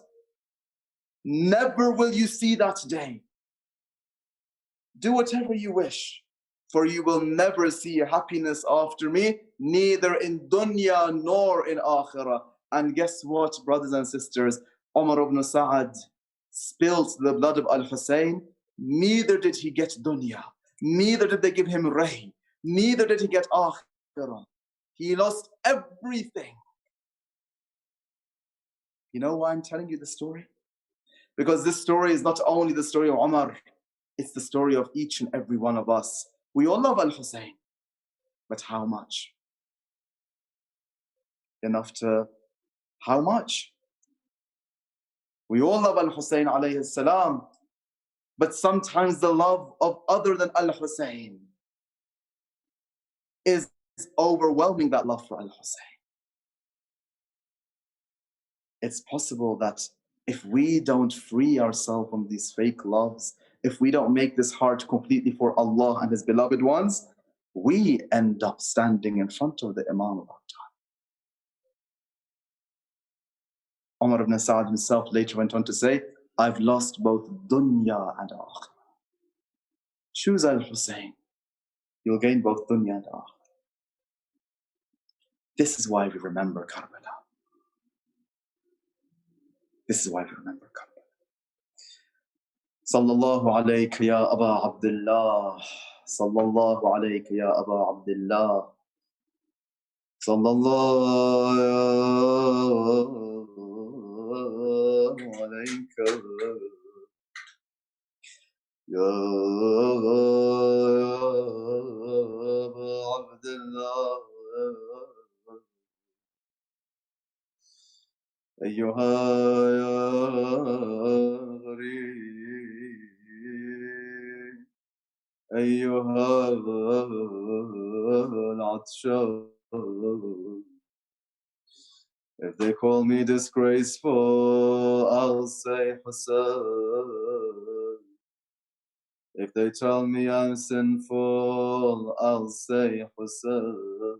Never will you see that day. Do whatever you wish, for you will never see happiness after me, neither in dunya nor in akhirah. And guess what, brothers and sisters? Umar ibn Sa'd spilled the blood of Al-Hussein. Neither did he get dunya, neither did they give him ray, neither did he get akhirah. He lost everything. You know why I'm telling you this story? Because this story is not only the story of Umar, it's the story of each and every one of us. We all love Al-Hussein, but how much? Enough to, how much? We all love Al-Hussein alayhi salam, but sometimes the love of other than Al-Hussein is overwhelming that love for Al-Hussein. It's possible that if we don't free ourselves from these fake loves, if we don't make this heart completely for Allah and His beloved ones, we end up standing in front of the Imam of our time. Umar ibn Sa'd himself later went on to say, I've lost both dunya and akhirah. Choose Al-Hussein. You'll gain both dunya and akhirah. This is why we remember Karbala. This is why we remember Karbala. Sallallahu alayka ya Aba Abdullah. Sallallahu alayka ya Aba Abdullah. Sallallahu alayka ya Aba Abdullah. أيها غريب أيها العطشان. If they call me disgraceful, I'll say Hassan. If they tell me I'm sinful, I'll say Hassan.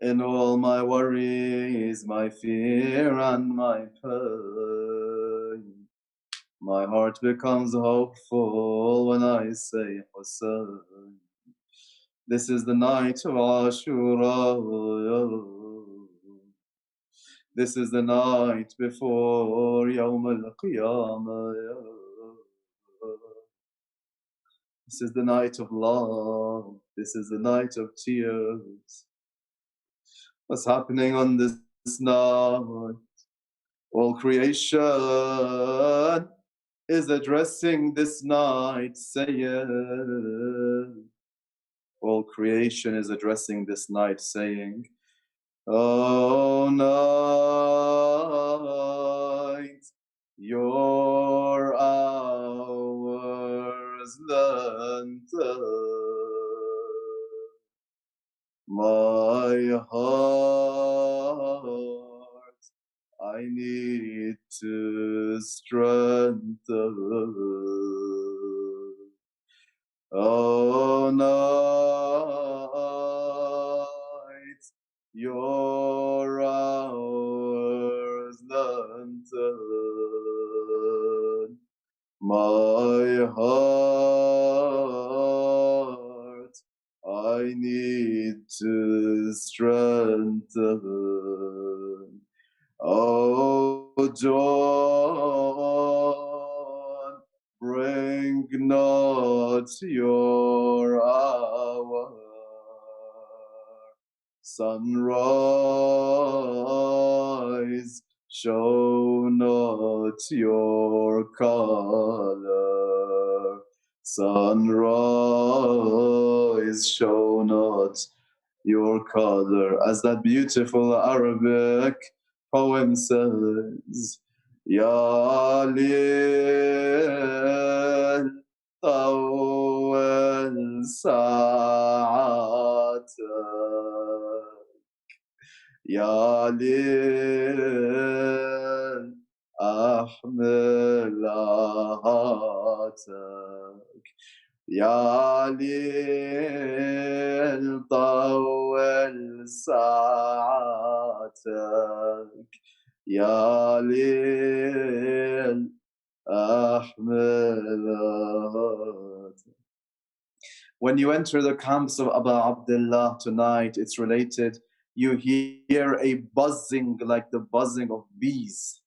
In all my worries, my fear and my pain, my heart becomes hopeful when I say Hassan. This is the night of Ashura. This is the night before Yawm al-Qiyamah. This is the night of love. This is the night of tears. What's happening on this night? All creation is addressing this night, Sayyid. All creation is addressing this night, saying, "Oh night, your hours lengthen. My heart, I need to strengthen. Oh night, your hours lengthen. My heart, I need to strengthen. Oh dawn, bring not your hour. Sunrise, show not your color. Sunrise, show not your color. As that beautiful Arabic poem says, Ya lil طول ساعاتك يا ليل أحمل آهاتك يا ليل طول ساعاتك يا ليل أحمل آهاتك. When you enter the camps of Abu Abdullah tonight, it's related, you hear a buzzing like the buzzing of bees.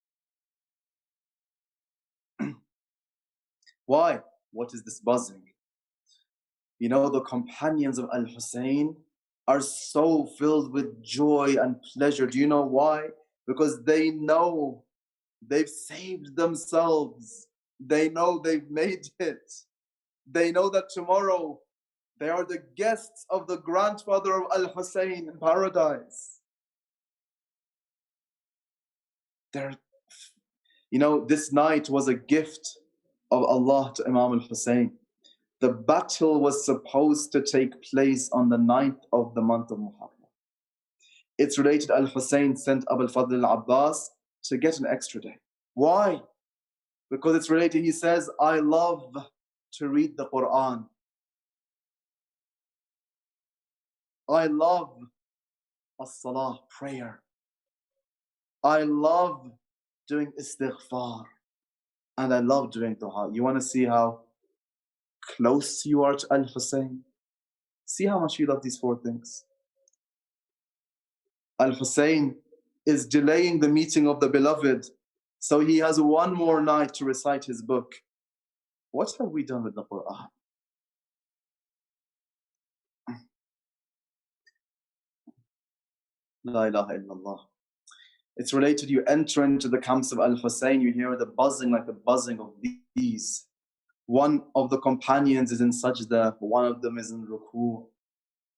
Why? What is this buzzing? You know, the companions of Al-Hussein are so filled with joy and pleasure. Do you know why? Because they know they've saved themselves. They know they've made it. They know that tomorrow they are the guests of the grandfather of Al-Hussein in paradise. You know, this night was a gift of Allah to Imam al-Hussein. The battle was supposed to take place on the 9th of the month of Muharram. It's related Al-Hussein sent Abu al-Fadl al-Abbas to get an extra day. Why? Because it's related, he says, I love to read the Quran. I love as-salah, prayer. I love doing istighfar. And I love doing dua. You want to see how close you are to Al-Hussein? See how much you love these four things. Al-Hussein is delaying the meeting of the beloved, so he has one more night to recite his book. What have we done with the Quran? La ilaha illallah. It's related, you enter into the camps of Al-Hussein, you hear the buzzing like the buzzing of bees. One of the companions is in sajda, one of them is in ruku.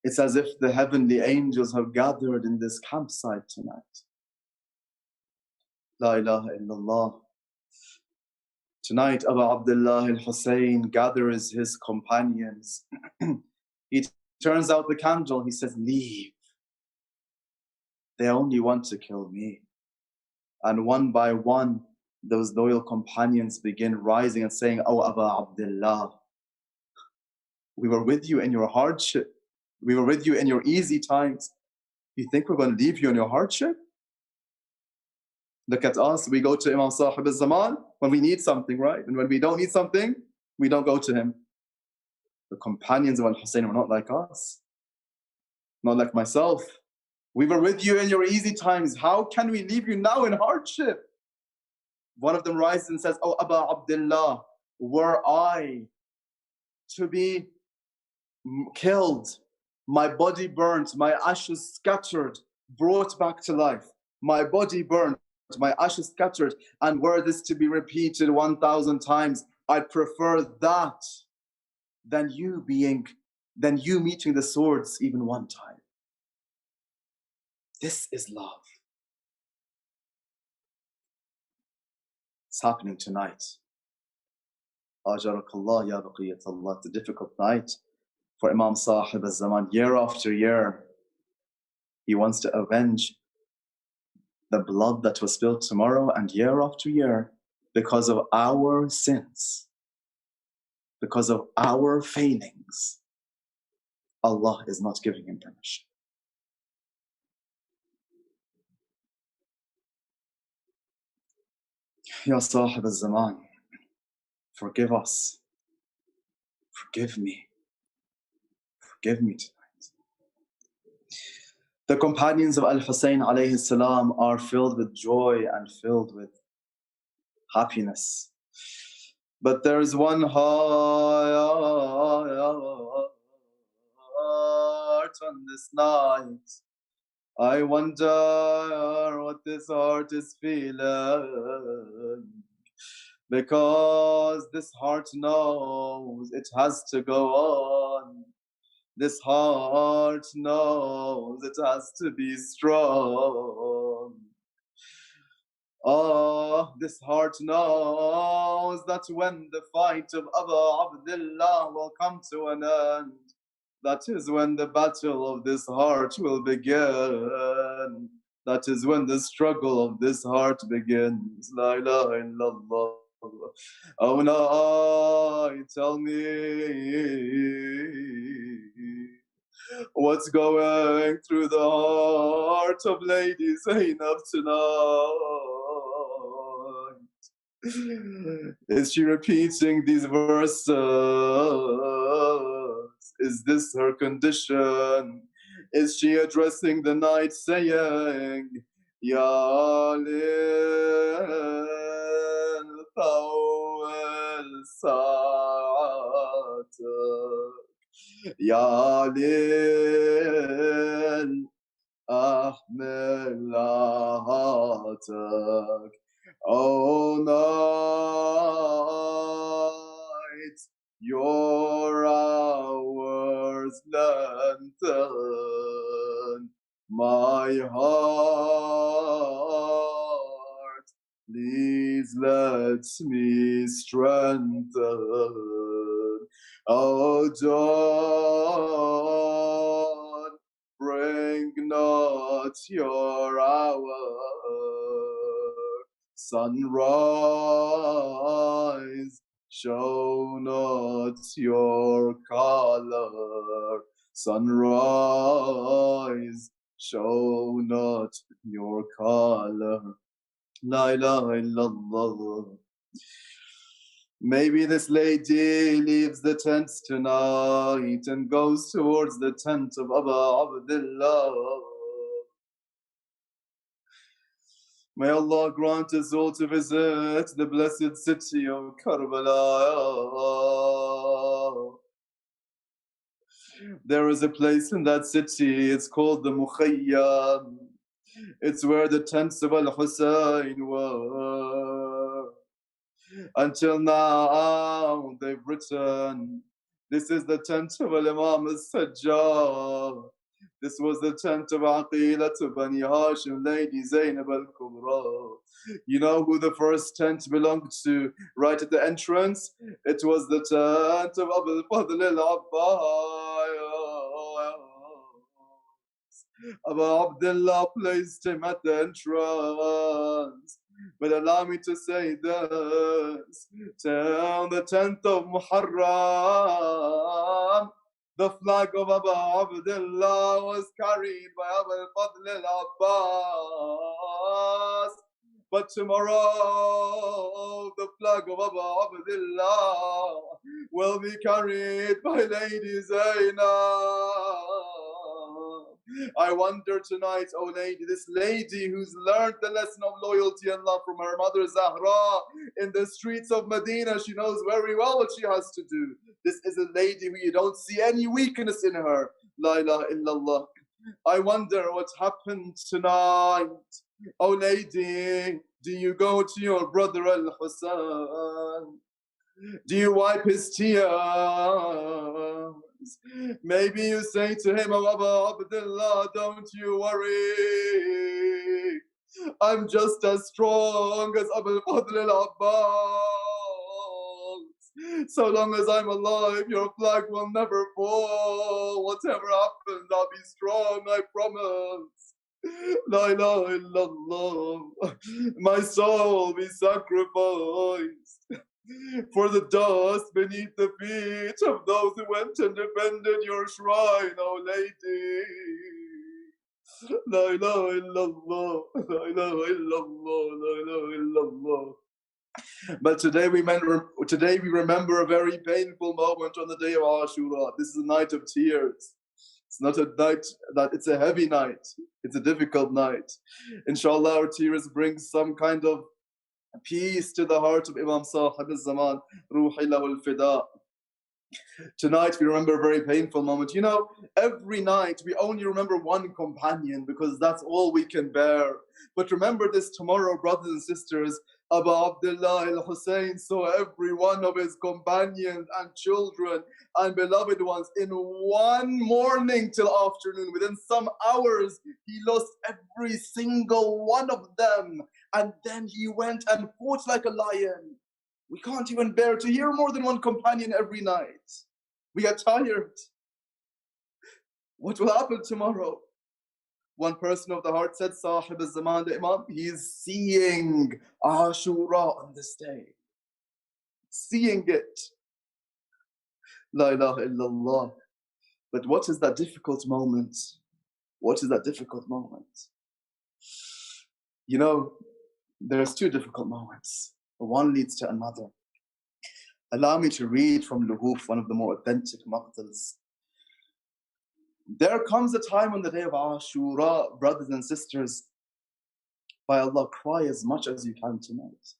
It's as if the heavenly angels have gathered in this campsite tonight. La ilaha illallah. Tonight, Abu Abdullah al-Hussein gathers his companions. He turns out the candle. He says, leave. They only want to kill me. And one by one, those loyal companions begin rising and saying, Oh, Abu Abdullah, we were with you in your hardship. We were with you in your easy times. You think we're going to leave you in your hardship? Look at us. We go to Imam Sahib al-Zaman when we need something, right? And when we don't need something, we don't go to him. The companions of Al-Hussein were not like us. Not like myself. We were with you in your easy times. How can we leave you now in hardship? One of them rises and says, Oh, Abu Abdullah, were I to be killed, my body burnt, my ashes scattered, brought back to life, my body burnt, my ashes scattered, and were this to be repeated 1,000 times, I'd prefer that than you meeting the swords even one time. This is love. It's happening tonight. Ajarakallah ya baqiyatullah. It's a difficult night for Imam Sahib al-Zaman. Year after year, he wants to avenge the blood that was spilled tomorrow, and year after year, because of our sins, because of our failings, Allah is not giving him permission. Ya Sahib al-Zaman, forgive us. Forgive me. Forgive me tonight. The companions of Al-Hussein alayhi salam are filled with joy and filled with happiness. But there is one heart on this night. I wonder what this heart is feeling. Because this heart knows it has to go on. This heart knows it has to be strong. Oh, this heart knows that when the fight of Abu Abdullah will come to an end, that is when the battle of this heart will begin. That is when the struggle of this heart begins. La ilaha illallah. Oh no, tell me what's going through the heart of Lady Zainab tonight. Is she repeating these verses? Is this her condition? Is she addressing the night saying, Ya lil tawal sa'atak, Ya lil ahmil ahatak. Oh night, your hours lengthen. My heart, please let me strengthen. Oh dawn, bring not your hour. Sunrise, show not your color. Sunrise, show not your color. La ilaha illallah. Maybe this lady leaves the tent tonight and goes towards the tent of Abu Abdullah. May Allah grant us all to visit the blessed city of Karbala. There is a place in that city, it's called the Mukhayyam. It's where the tents of Al-Hussein were. Until now, they've written, this is the tent of Al-Imam al-Sajjad. This was the tent of Aqila to Bani Hashim, Lady Zainab al-Kubra. You know who the first tent belonged to right at the entrance? It was the tent of Abu al-Fadl al-Abbas. Abu Abdullah placed him at the entrance. But allow me to say this, till the 10th of Muharram, the flag of Abu Abdullah was carried by Abu al-Fadl al-Abbas. But tomorrow, the flag of Abu Abdullah will be carried by Lady Zainab. I wonder tonight, oh lady, this lady who's learned the lesson of loyalty and love from her mother Zahra in the streets of Medina, she knows very well what she has to do. This is a lady who you don't see any weakness in her. La ilaha illallah. I wonder what happened tonight. Oh lady, do you go to your brother Al-Husayn? Do you wipe his tears? Maybe you say to him, oh Abu Abdullah, don't you worry. I'm just as strong as Abu al-Fadl al-Abbas. So long as I'm alive, your flag will never fall. Whatever happens, I'll be strong, I promise. La ilaha illallah. My soul be sacrificed for the dust beneath the feet of those who went and defended your shrine, oh lady. La ilaha illallah, la ilaha illallah, la ilaha illallah. But today we remember a very painful moment on the day of Ashura. This is a night of tears. It's not a night it's a heavy night. It's a difficult night. Inshallah, our tears bring some kind of peace to the heart of Imam Sahib al-Zaman, Ruhi lahu al-Fida. Tonight we remember a very painful moment. You know, every night we only remember one companion because that's all we can bear. But remember this tomorrow, brothers and sisters, Abu Abdullah al-Hussein saw every one of his companions and children and beloved ones in one morning till afternoon. Within some hours, he lost every single one of them. And then he went and fought like a lion. We can't even bear to hear more than one companion every night. We get tired. What will happen tomorrow? One person of the heart said, Sahib al-Zaman, the Imam, he is seeing Ashura on this day. Seeing it. La ilaha illallah. But what is that difficult moment? What is that difficult moment? You know, there's two difficult moments. One leads to another. Allow me to read from Luhuf, one of the more authentic maqtals. There comes a time on the day of Ashura, brothers and sisters, by Allah, cry as much as you can tonight.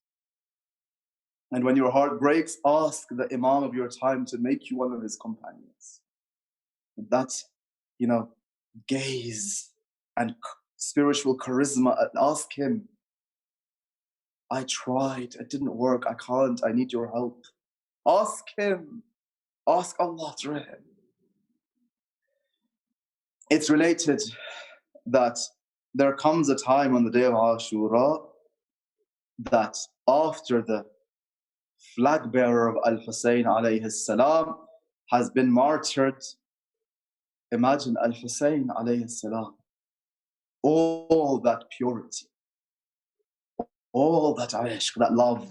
And when your heart breaks, ask the Imam of your time to make you one of his companions. And that's, you know, gaze and spiritual charisma, and ask him, I tried, it didn't work, I can't, I need your help. Ask him, ask Allah through him. It's related that there comes a time on the day of Ashura that after the flag bearer of Al-Hussein alayhi salam has been martyred, imagine Al-Hussein alayhi salam, all that purity, all that ishq, that love,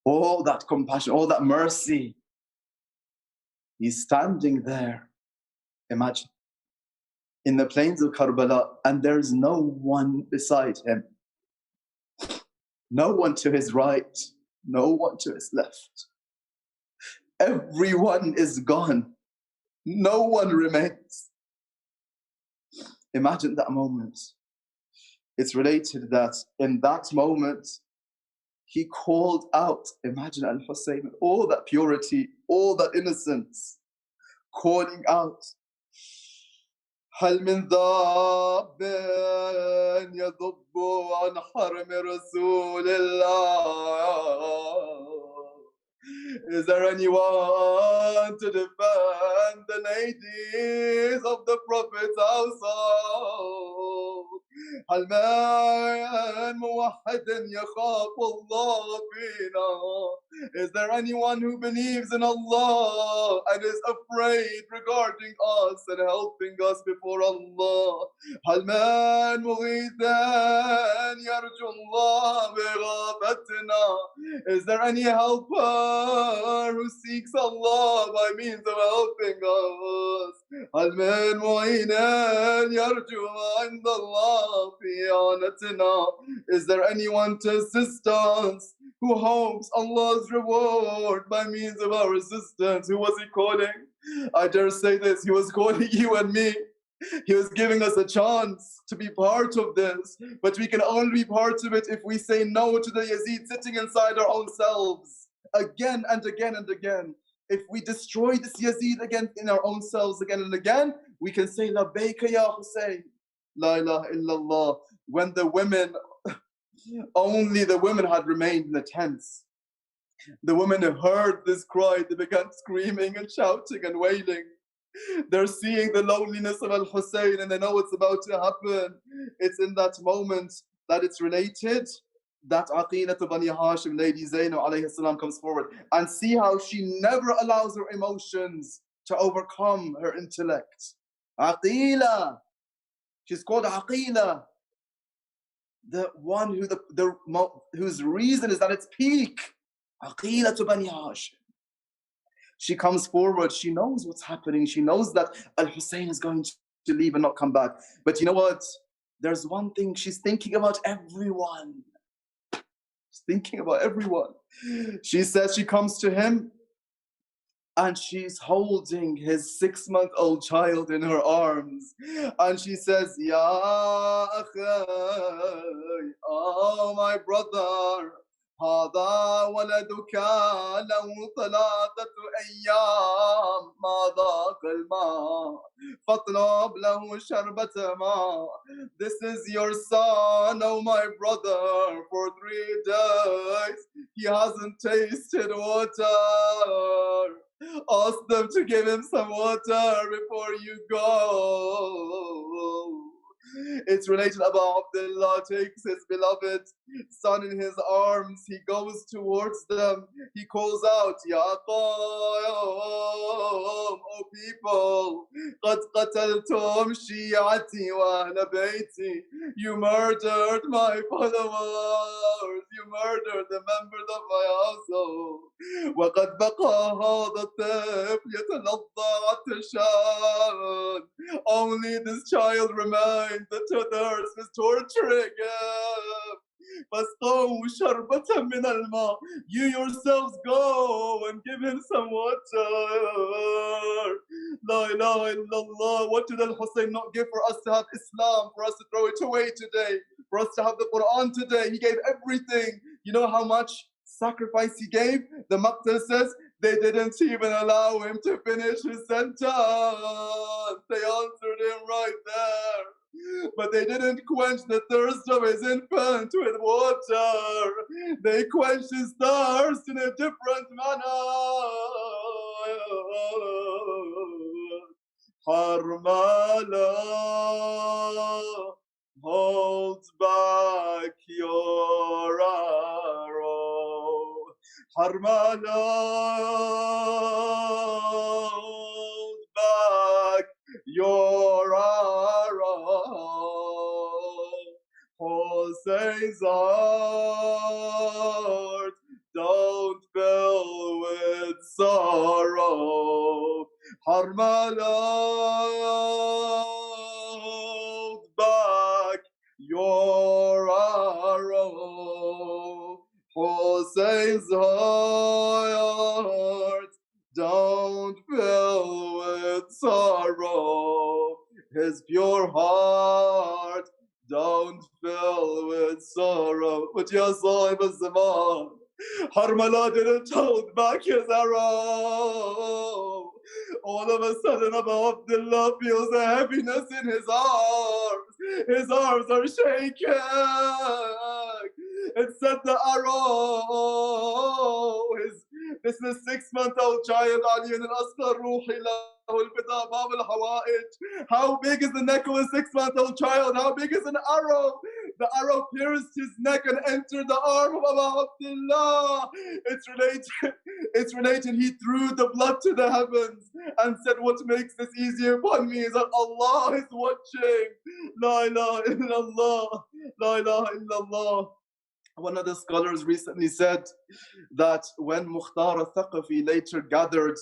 all that compassion, all that mercy. He's standing there, imagine, in the plains of Karbala, and there's no one beside him. No one to his right, no one to his left. Everyone is gone. No one remains. Imagine that moment. It's related that in that moment, he called out, imagine Al-Hussein, all that purity, all that innocence, calling out, هل من ذاب يضب عن حرم رسول الله. Is there anyone to defend the ladies of the Prophet's household? هل من موحد يخاف الله فينا? Is there anyone who believes in Allah and is afraid regarding us and helping us before Allah? هل من مغيث يرجو الله بغابتنا? Is there any helper who seeks Allah by means of helping us? هل من معين يرجو عند الله في إعانتنا? Is there anyone to assist us who hopes Allah's reward by means of our assistance? Who was he calling? I dare say this, he was calling you and me. He was giving us a chance to be part of this, but we can only be part of it if we say no to the Yazid sitting inside our own selves again and again and again. If we destroy this Yazid again in our own selves again and again, we can say Labbaika ya Hussein, La ilaha illallah. When the women, only the women had remained in the tents. The women heard this cry, they began screaming and shouting and wailing. They're seeing the loneliness of Al-Hussein and they know what's about to happen. It's in that moment that it's related that Aqila to Bani Hashim, Lady Zainab alayhi salam, comes forward. And see how she never allows her emotions to overcome her intellect. Aqila. She's called Aqila. The one whose reason is at its peak. Aqila to Bani Hashim. She comes forward, she knows what's happening, she knows that Al-Hussein is going to leave and not come back. But you know what? There's one thing, she's thinking about everyone. She's thinking about everyone. She says she comes to him and she's holding his 6-month-old child in her arms. And she says, Ya akhay, oh my brother, هذا ولدك له 3 أيام ما ذاق الماء فاطلب له شربة ماء. This is your son, oh my brother, for 3 days he hasn't tasted water. Ask them to give him some water before you go. It's related about Abdullah takes his beloved son in his arms. He goes towards them. He calls out, Ya qawm, O people, قد قتلتم شيعتي وأهل بيتي. You murdered my followers. You murdered the members of my household. وقد بقى هذا الطفل يتلظى عطشان. Only this child remains. The thirst is torturing him. فاسقوا شربة من الماء. You yourselves go and give him some water. La ilaha illallah. What did Al-Hussein not give for us to have Islam, for us to throw it away today, for us to have the Quran today? He gave everything. You know how much sacrifice he gave? The Maqtal says they didn't even allow him to finish his sentence. They answered him right there. But they didn't quench the thirst of his infant with water. They quenched his thirst in a different manner. Harmala holds back your arrow. Harmala holds back your arrow. Hussein's heart don't fill with sorrow. Harmala, hold back your arrow. Hussein's heart don't fill with sorrow. His pure heart don't fill with sorrow. But Ya Sahib al-Zaman, Harmala didn't hold back his arrow. All of a sudden, Abu Abdullah feels a heaviness in his arms. His arms are shaking. It said the arrow, This is a 6-month-old child, Ali al-Asghar, Ruhi lahu al-fida, Bab al-Hawa'ij. How big is the neck of a 6-month-old child? How big is an arrow? The arrow pierced his neck and entered the arm of Abu Abdullah. It's related. He threw the blood to the heavens and said, what makes this easier upon me is that Allah is watching. La ilaha illallah. La ilaha illallah. One of the scholars recently said that when Mukhtar al-Thaqafi later gathered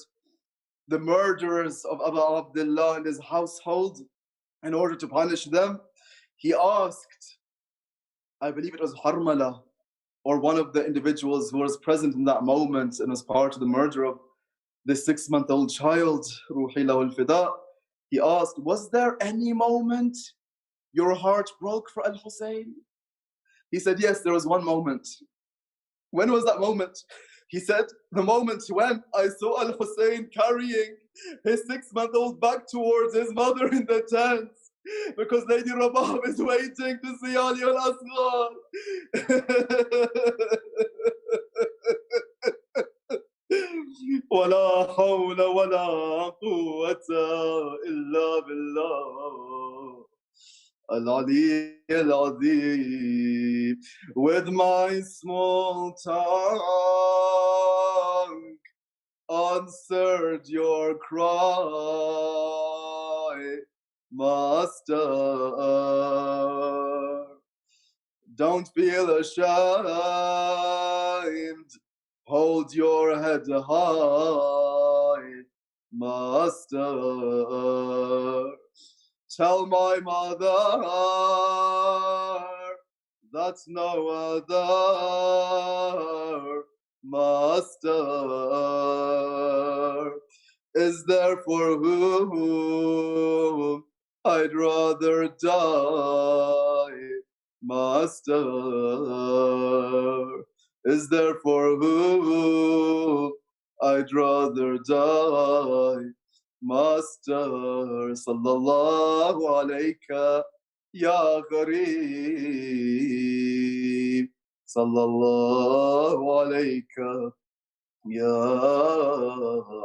the murderers of Abu Abdullah in his household in order to punish them, he asked, I believe it was Harmala, or one of the individuals who was present in that moment and was part of the murder of this 6-month-old child, Ruhi lahu al-fida. He asked, was there any moment your heart broke for Al-Hussein? He said, yes, there was one moment. When was that moment? He said, the moment when I saw Al-Hussein carrying his 6-month-old back towards his mother in the tent, because Lady Rabab is waiting to see Ali al-Asghar. ولا حول ولا قوة إلا بالله العلي العظيم. With my small tongue answered your cry, Master. Don't feel ashamed. Hold your head high, Master. Tell my mother that no other Master is there for whom I'd rather die, Master is there for whom I'd rather die, Master. Sallallahu alayka ya Ghareeb, Sallallahu alayka ya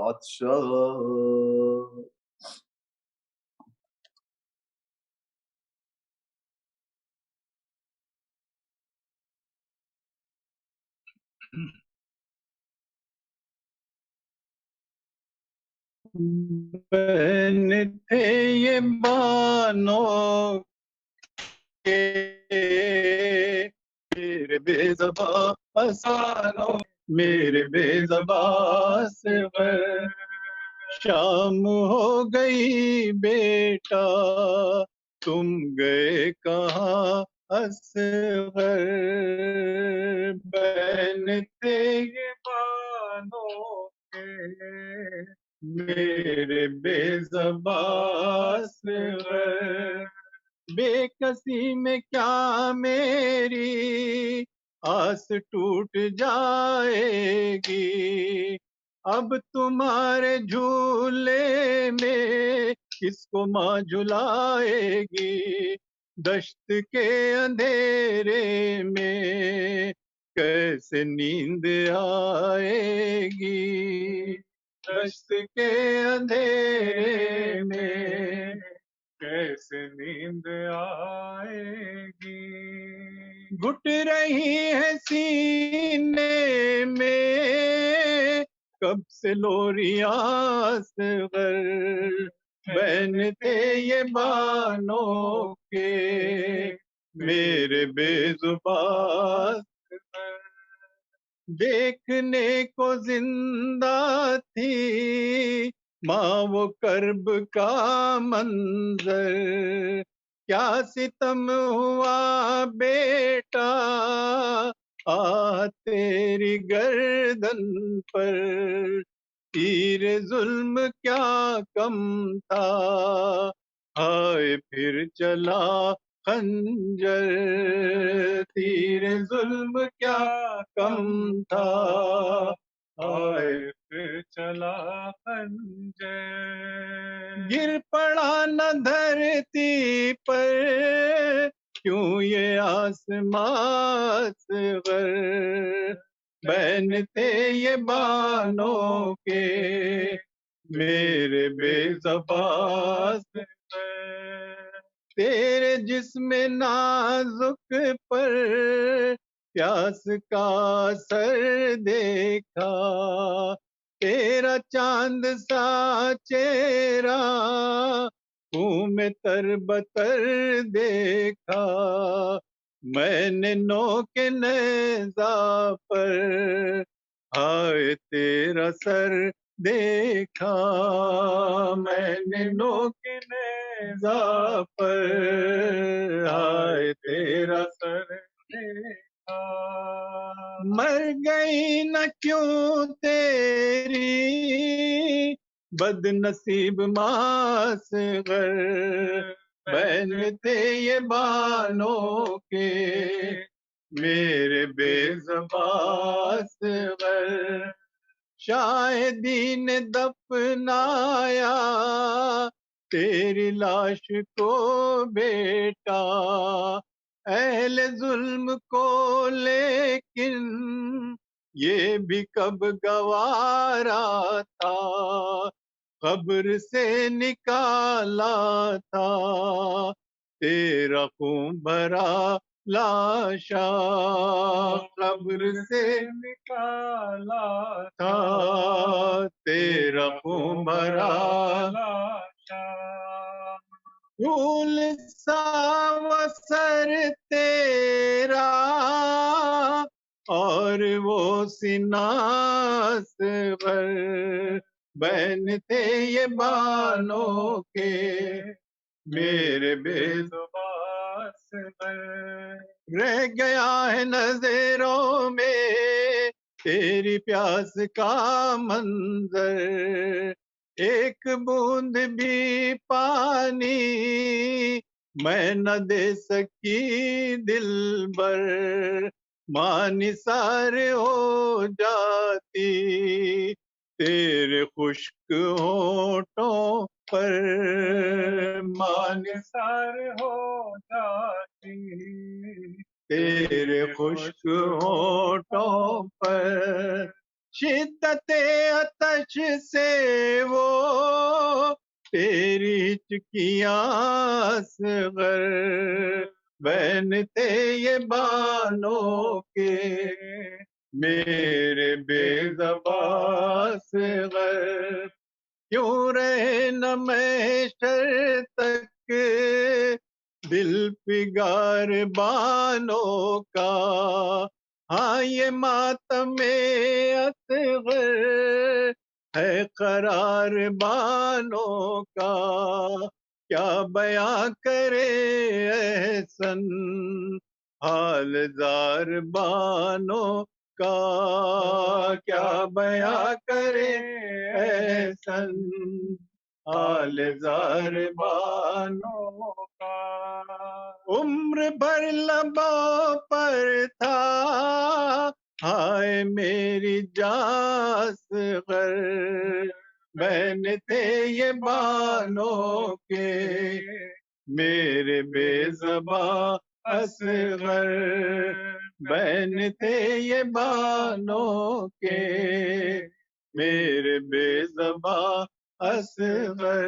Atshan. बहन थे ये बानों के मेरे बेज़बा असानों मेरे बेज़बा से शाम हो गई बेटा तुम गए कहाँ असगर बहन थे ये बानों के मेरे बेज़बास बेकसी में क्या मेरी आस टूट जाएगी अब तुम्हारे झूले में किसको माँ झुलाएगी दश्त के अंधेरे में कैसे नींद आएगी दश्त के अंधेरे में कैसे नींद आएगी घुट रही है सीने में कब से लोरियां असग़र बहन थे ये बानों के मेरे बेज़ुबान देखने को जिंदा थी माँ वो कर्ब का मंजर क्या सितम हुआ बेटा तेरी गर्दन पर तीर जुल्म क्या कम था हाय फिर चला खंजर तीर जुल्म क्या कम था हाय फिर चला खंजर गिर पड़ा न धरती पर क्यों ये आसमां असग़र بہن تھے یہ بانوں کے میرے بے زبان تیرے جسم نازک پر پیاس کا سر دیکھا تیرا چاند سا چہرہ خون میں تر بتر دیکھا میں نے نوک نیزہ پر ہائے تیرا سر دیکھا میں نے نوک نیزہ پر ہائے تیرا سر دیکھا مر گئی نہ کیوں تیری بد نصیب ماسغر بہن تھے یہ بانوں کے میرے بے زبان صغر شاہدی نے دفنایا تیری لاش کو بیٹا اہل ظلم کو لیکن یہ بھی کب گوارا تھا قبر سے نکالا تھا تیرا خون بھرا لاشا قبر سے نکالا تھا تیرا خون بھرا لاشا پھول سا وہ سر تیرا اور وہ سینہ اصغر بہن تھے یہ بانوں کے میرے بے زبان صغر رہ گیا ہے نظروں میں تیری پیاس کا منظر ایک بوند بھی پانی میں نہ دے سکی دل بر ماں نثار ہو جاتی تیرے خشک ہونٹوں پر ماں نثار ہو جاتی تیرے خشک ہونٹوں پر شدت آتش سے وہ تیری ہچکیاں اصغر بہن تھے یہ بانوں کے میرے بے زبان صغر کیوں رہے نہ محشر تک دل پگار بانوں کا ہاں یہ ماتم اصغر ہے قرار بانوں کا کیا بیاں کرے احسن حال زار بانوں کا کیا بیاں کرے احسن حال زار بانوں کا عمر بھر لبوں پر تھا ہائے میری جان اصغر بہن تھے یہ بانوں کے میرے بے زباں اصغر بہن تھے یہ بانوں کے میرے بے زباں اصغر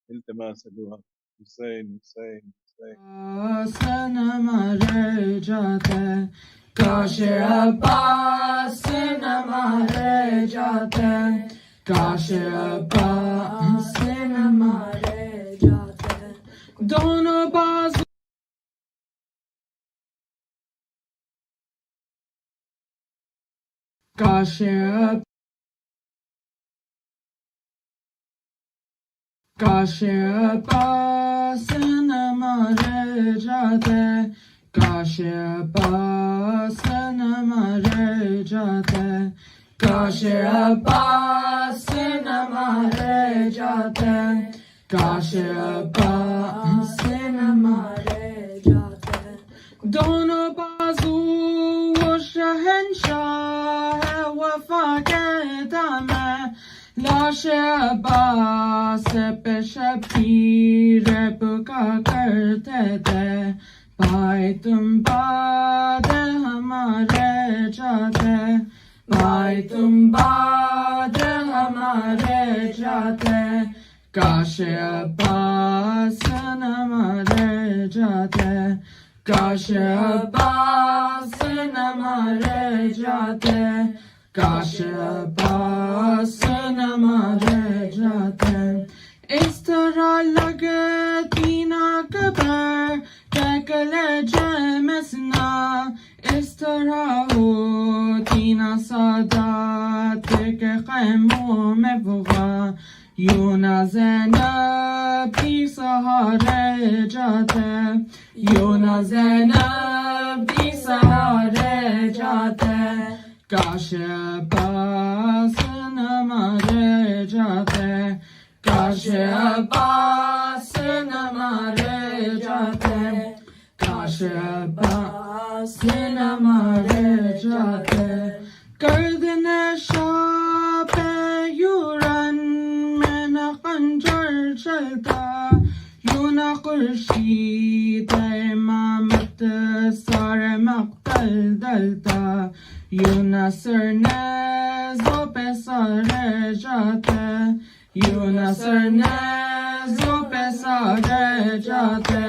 التماس دعا حسین حسین حسین صنم رہ جاتا کاش عباس صنم رہ جاتا کاش عباس صنم رہ جاتا دونوں بازو کاش کاش عباس صنم رہ جاتا کاش عباس صنم رہ جاتا کاش عباس صنم رہ جاتا کاش عباس صنم رہ جاتا دونوں بازو وہ شہنشاہ وفا کے دم لاش عباس پہ شبیر پکا کرتے تھے بھائی تم بعد ہمارے جاتے بھائی تم بعد ہمارے جاتے کاش عباس نہ مارے جاتے کاش عباس نہ مارے جاتے کاش عباس نہ مارے جاتے اس طرح لگتی نہ قبر کہ کلیجے میں سنا اس طرح ہوتی نہ سادات کے خیموں میں بغا یوں نہ زینب بھی سہارے جاتے یوں نہ زینب بھی سہارے جاتے کاش عباس نہ مارے جاتے کاش عباس نہ مارے جاتے کاش عباس نہ مارے جاتے گردن شاہ پہ یورن میں نہ خنجر چلتا یوں نہ خورشید امامت سارے مقتل دلتا یوں نہ سرنیزوں پہ سارے جاتے یوں نہ سرنیزوں پہ سارے جاتے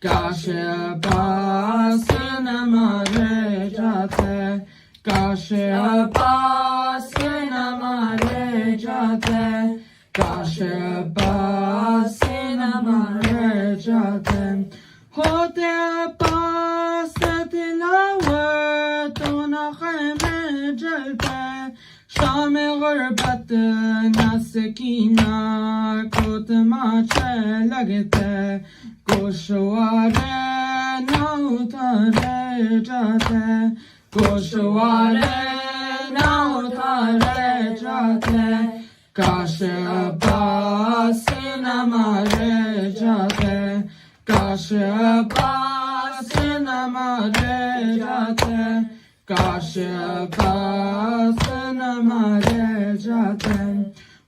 کاش عباس نہ مارے جاتے کاش عباس نہ مارے جاتے کاش عباس نہ مارے جاتے ہوتے عباس دلاور تو نہ خیمے جلتے شام غربت نہ سکینہ کو تماچے لگتے گوشوارے نہ اتارے جاتے گوشوارے نہ اتارے جاتے کاش عباس نہ مارے جاتے کاش عباس نہ مارے جاتے کاش عباس نہ مارے جاتے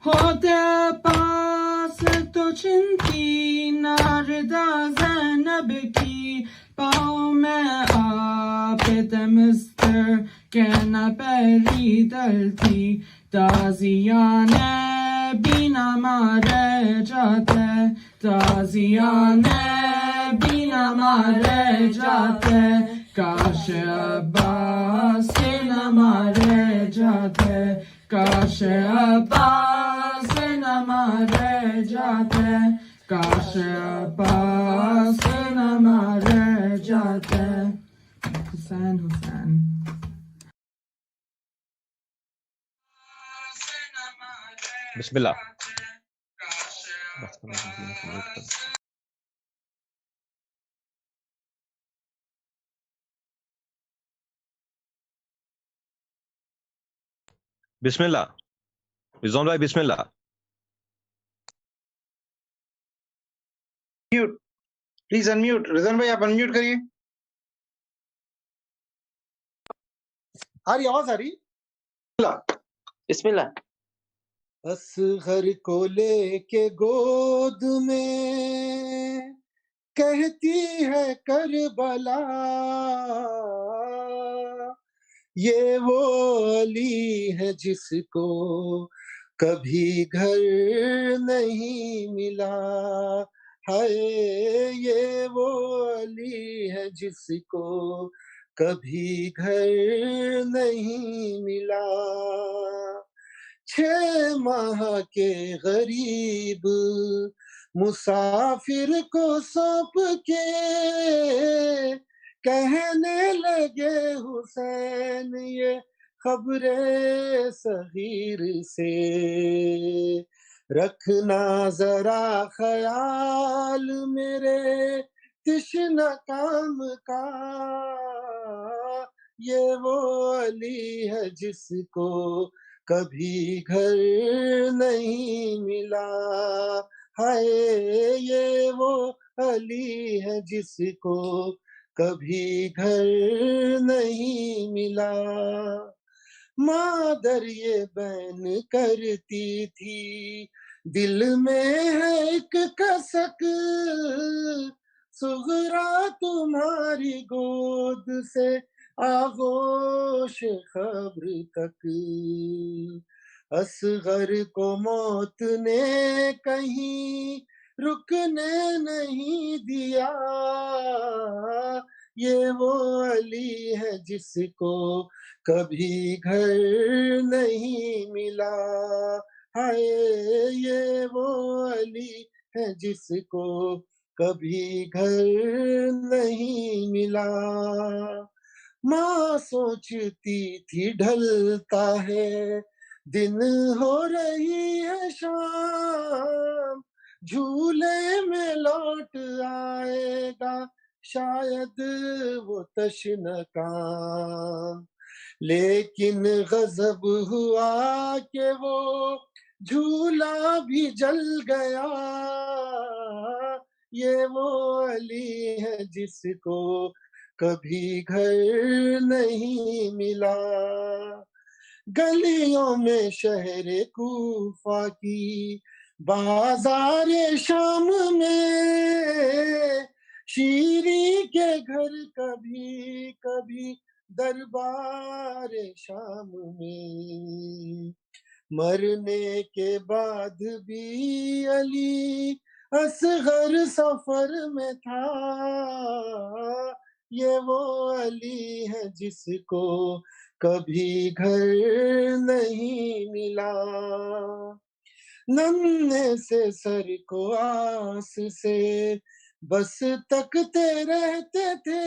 ہوتے عباس تو چنتی نہ رضا زینب کی پاؤں میں آپ تمستر کہ نہ پیری دلتی تازیانے بھی نہ مارے جاتے تازیانے بھی نہ مارے جاتے کاش عباس نہ مارے جاتے کاش عباس نہ مارے جاتے کاش عباس نہ مارے جاتے حسین حسین بسم اللہ بسم اللہ رضوان بھائی بسم اللہ میوٹ پلیز انمیوٹ رضوان بھائی آپ انمیوٹ کریے آ رہی آواز آ رہی بسم اللہ اصغر کو لے کے گود میں کہتی ہے کربلا یہ وہ علی ہے جس کو کبھی گھر نہیں ملا ہے یہ وہ علی ہے جس کو کبھی گھر نہیں ملا 6 ماہ کے غریب مسافر کو سونپ کے کہنے لگے حسین یہ خبر صغیر سے رکھنا ذرا خیال میرے تشنہ کام کا یہ وہ علی ہے جس کو کبھی گھر نہیں ملا ہائے یہ وہ علی ہے جس کو کبھی گھر نہیں ملا مادر یہ بین کرتی تھی دل میں ہے ایک کسک صغرا تمہاری گود سے آغوش خبر تک، اصغر کو موت نے کہیں رکنے نہیں دیا، یہ وہ علی ہے جس کو کبھی گھر نہیں ملا، ہائے یہ وہ علی ہے جس کو کبھی گھر نہیں ملا۔ ماں سوچتی تھی ڈھلتا ہے دن، ہو رہی ہے شام، جھولے میں لوٹ آئے گا شاید وہ تشنہ کام، لیکن غضب ہوا کہ وہ جھولا بھی جل گیا، یہ وہ علی ہے جس کو کبھی گھر نہیں ملا۔ گلیوں میں شہر کوفہ کی بازار شام میں، شیری کے گھر کبھی کبھی دربار شام میں، مرنے کے بعد بھی علی اصغر سفر میں تھا، یہ وہ علی ہے جس کو کبھی گھر نہیں ملا۔ ننھے سے سر کو آس سے بس تکتے رہتے تھے،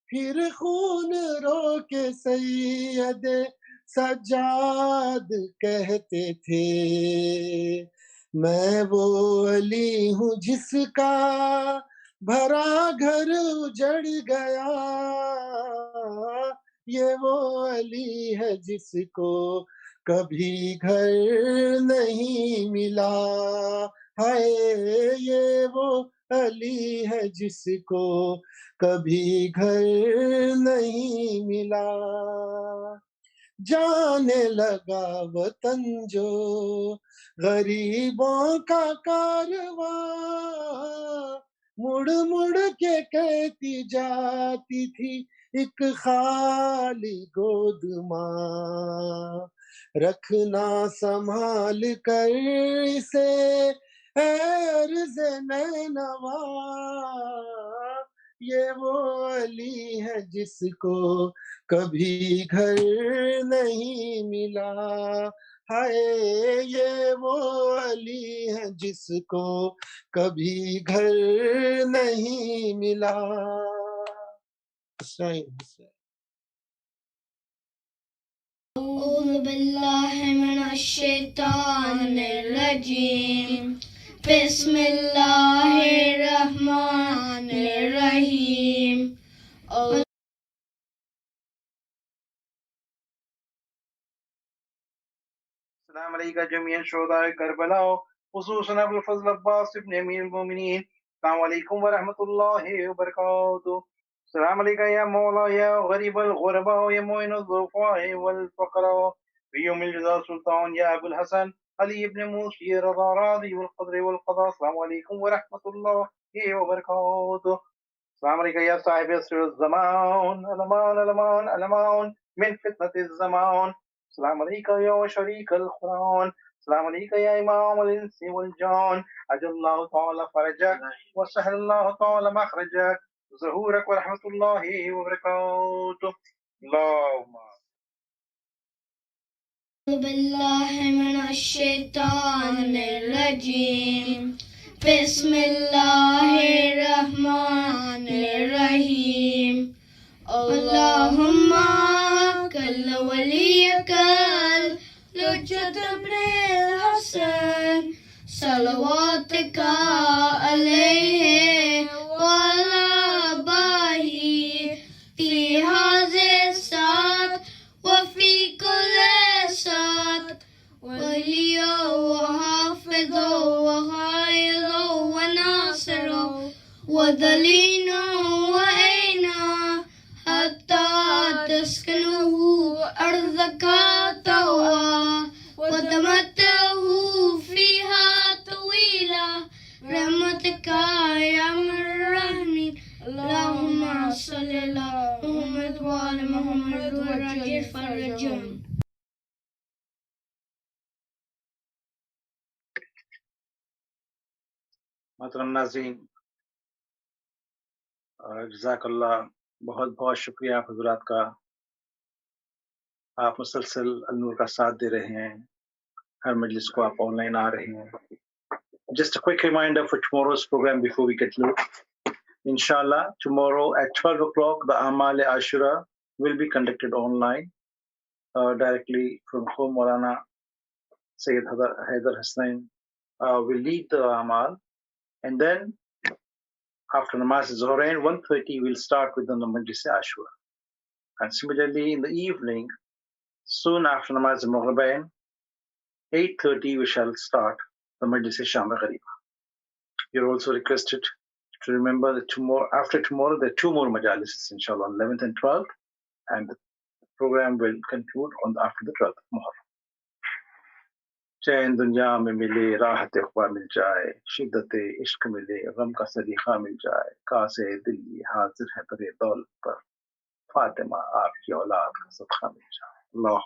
پھر خون رو کے سید سجاد کہتے تھے، میں وہ علی ہوں جس کا بھرا گھر اجڑ گیا، یہ وہ علی ہے جس کو کبھی گھر نہیں ملا، ہائے یہ وہ علی ہے جس کو کبھی گھر نہیں ملا۔ جانے لگا وطن جو غریبوں کا کارواں، مڑ مڑ کے کہتی جاتی تھی ایک خالی گود ماں، رکھنا سنبھال کر اسے اے عرض نینوا، یہ وہ علی ہے جس کو کبھی گھر نہیں ملا، ہائے یہ وہ علی ہے جس کو کبھی گھر نہیں ملا۔ أعوذ بالله من الشيطان الرجيم بسم الله الرحمن الرحيم السلام علیکم جميع شہداء کربلا خصوصاً ابو الفضل عباس ابن امیر المومنین، السلام علیکم ورحمۃ اللہ وبرکاتہ۔ السلام علیکم یا مولا یا غریب الغرباء یا معین الضعفاء والفقراء یوم الجزا سلطان یا ابو الحسن علی ابن موسی رضا راضی والقدر والقضاء، السلام علیکم ورحمۃ اللہ وبرکاتہ۔ السلام علیکم یا صاحب عصر الزمان، الامان الامان الامان من فتنة الزمان، السلام علیکم یا شریک القرآن، السلام علیکم یا امام الانس والجان، عجل اللہ تعالی فرجک وسهل اللہ تعالی مخرجک، ظہورک ورحمۃ اللہ وبرکاتہ۔ اللہم أعوذ بالله من الشيطان الرجيم بسم الله الرحمن الرحيم اللهم كل وليك الحجة ابن الحسن صلواتك عليه وعلى آبائه في هذه الساعة وفي كل ساعة، وليا وحافظا وقائدا وناصرا ودليلا وعينا حتى تسكنه أرضك طوعا وتمتعه فيها طويلا برحمتك يا محترم ناظرین، جزاک اللہ، بہت بہت شکریہ آپ حضرات کا. آپ مسلسل النور کا ساتھ دے رہے ہیں، ہر مجلس کو آپ آن لائن آ رہے ہیں. Just a quick reminder for tomorrow's program before we conclude. Inshallah, tomorrow at 12 o'clock, the Amal Ashura will be conducted online directly from home. Maulana Sayyid Haider Hasnain will lead the Amal, and then after Namaz Zohrain, 1:30 we'll start with the Majlis Ashura. And similarly, in the evening, soon after Namaz Muharram, 8:30 we shall start the Majlis Sham Ghariba. You're also requested to remember that after tomorrow, there are 2 more majalises, inshallah, on 11th and 12th, and the program will conclude after the 12th Muharram. چین دنیا میں ملے راحت اخوا مل جائے، شدت عشق ملے غم کا سلیقہ مل جائے، کاسے دل یہ حاضر ہے در دولت پر، فاطمہ آپ کی اولاد کا صدقہ مل جائے. اللہ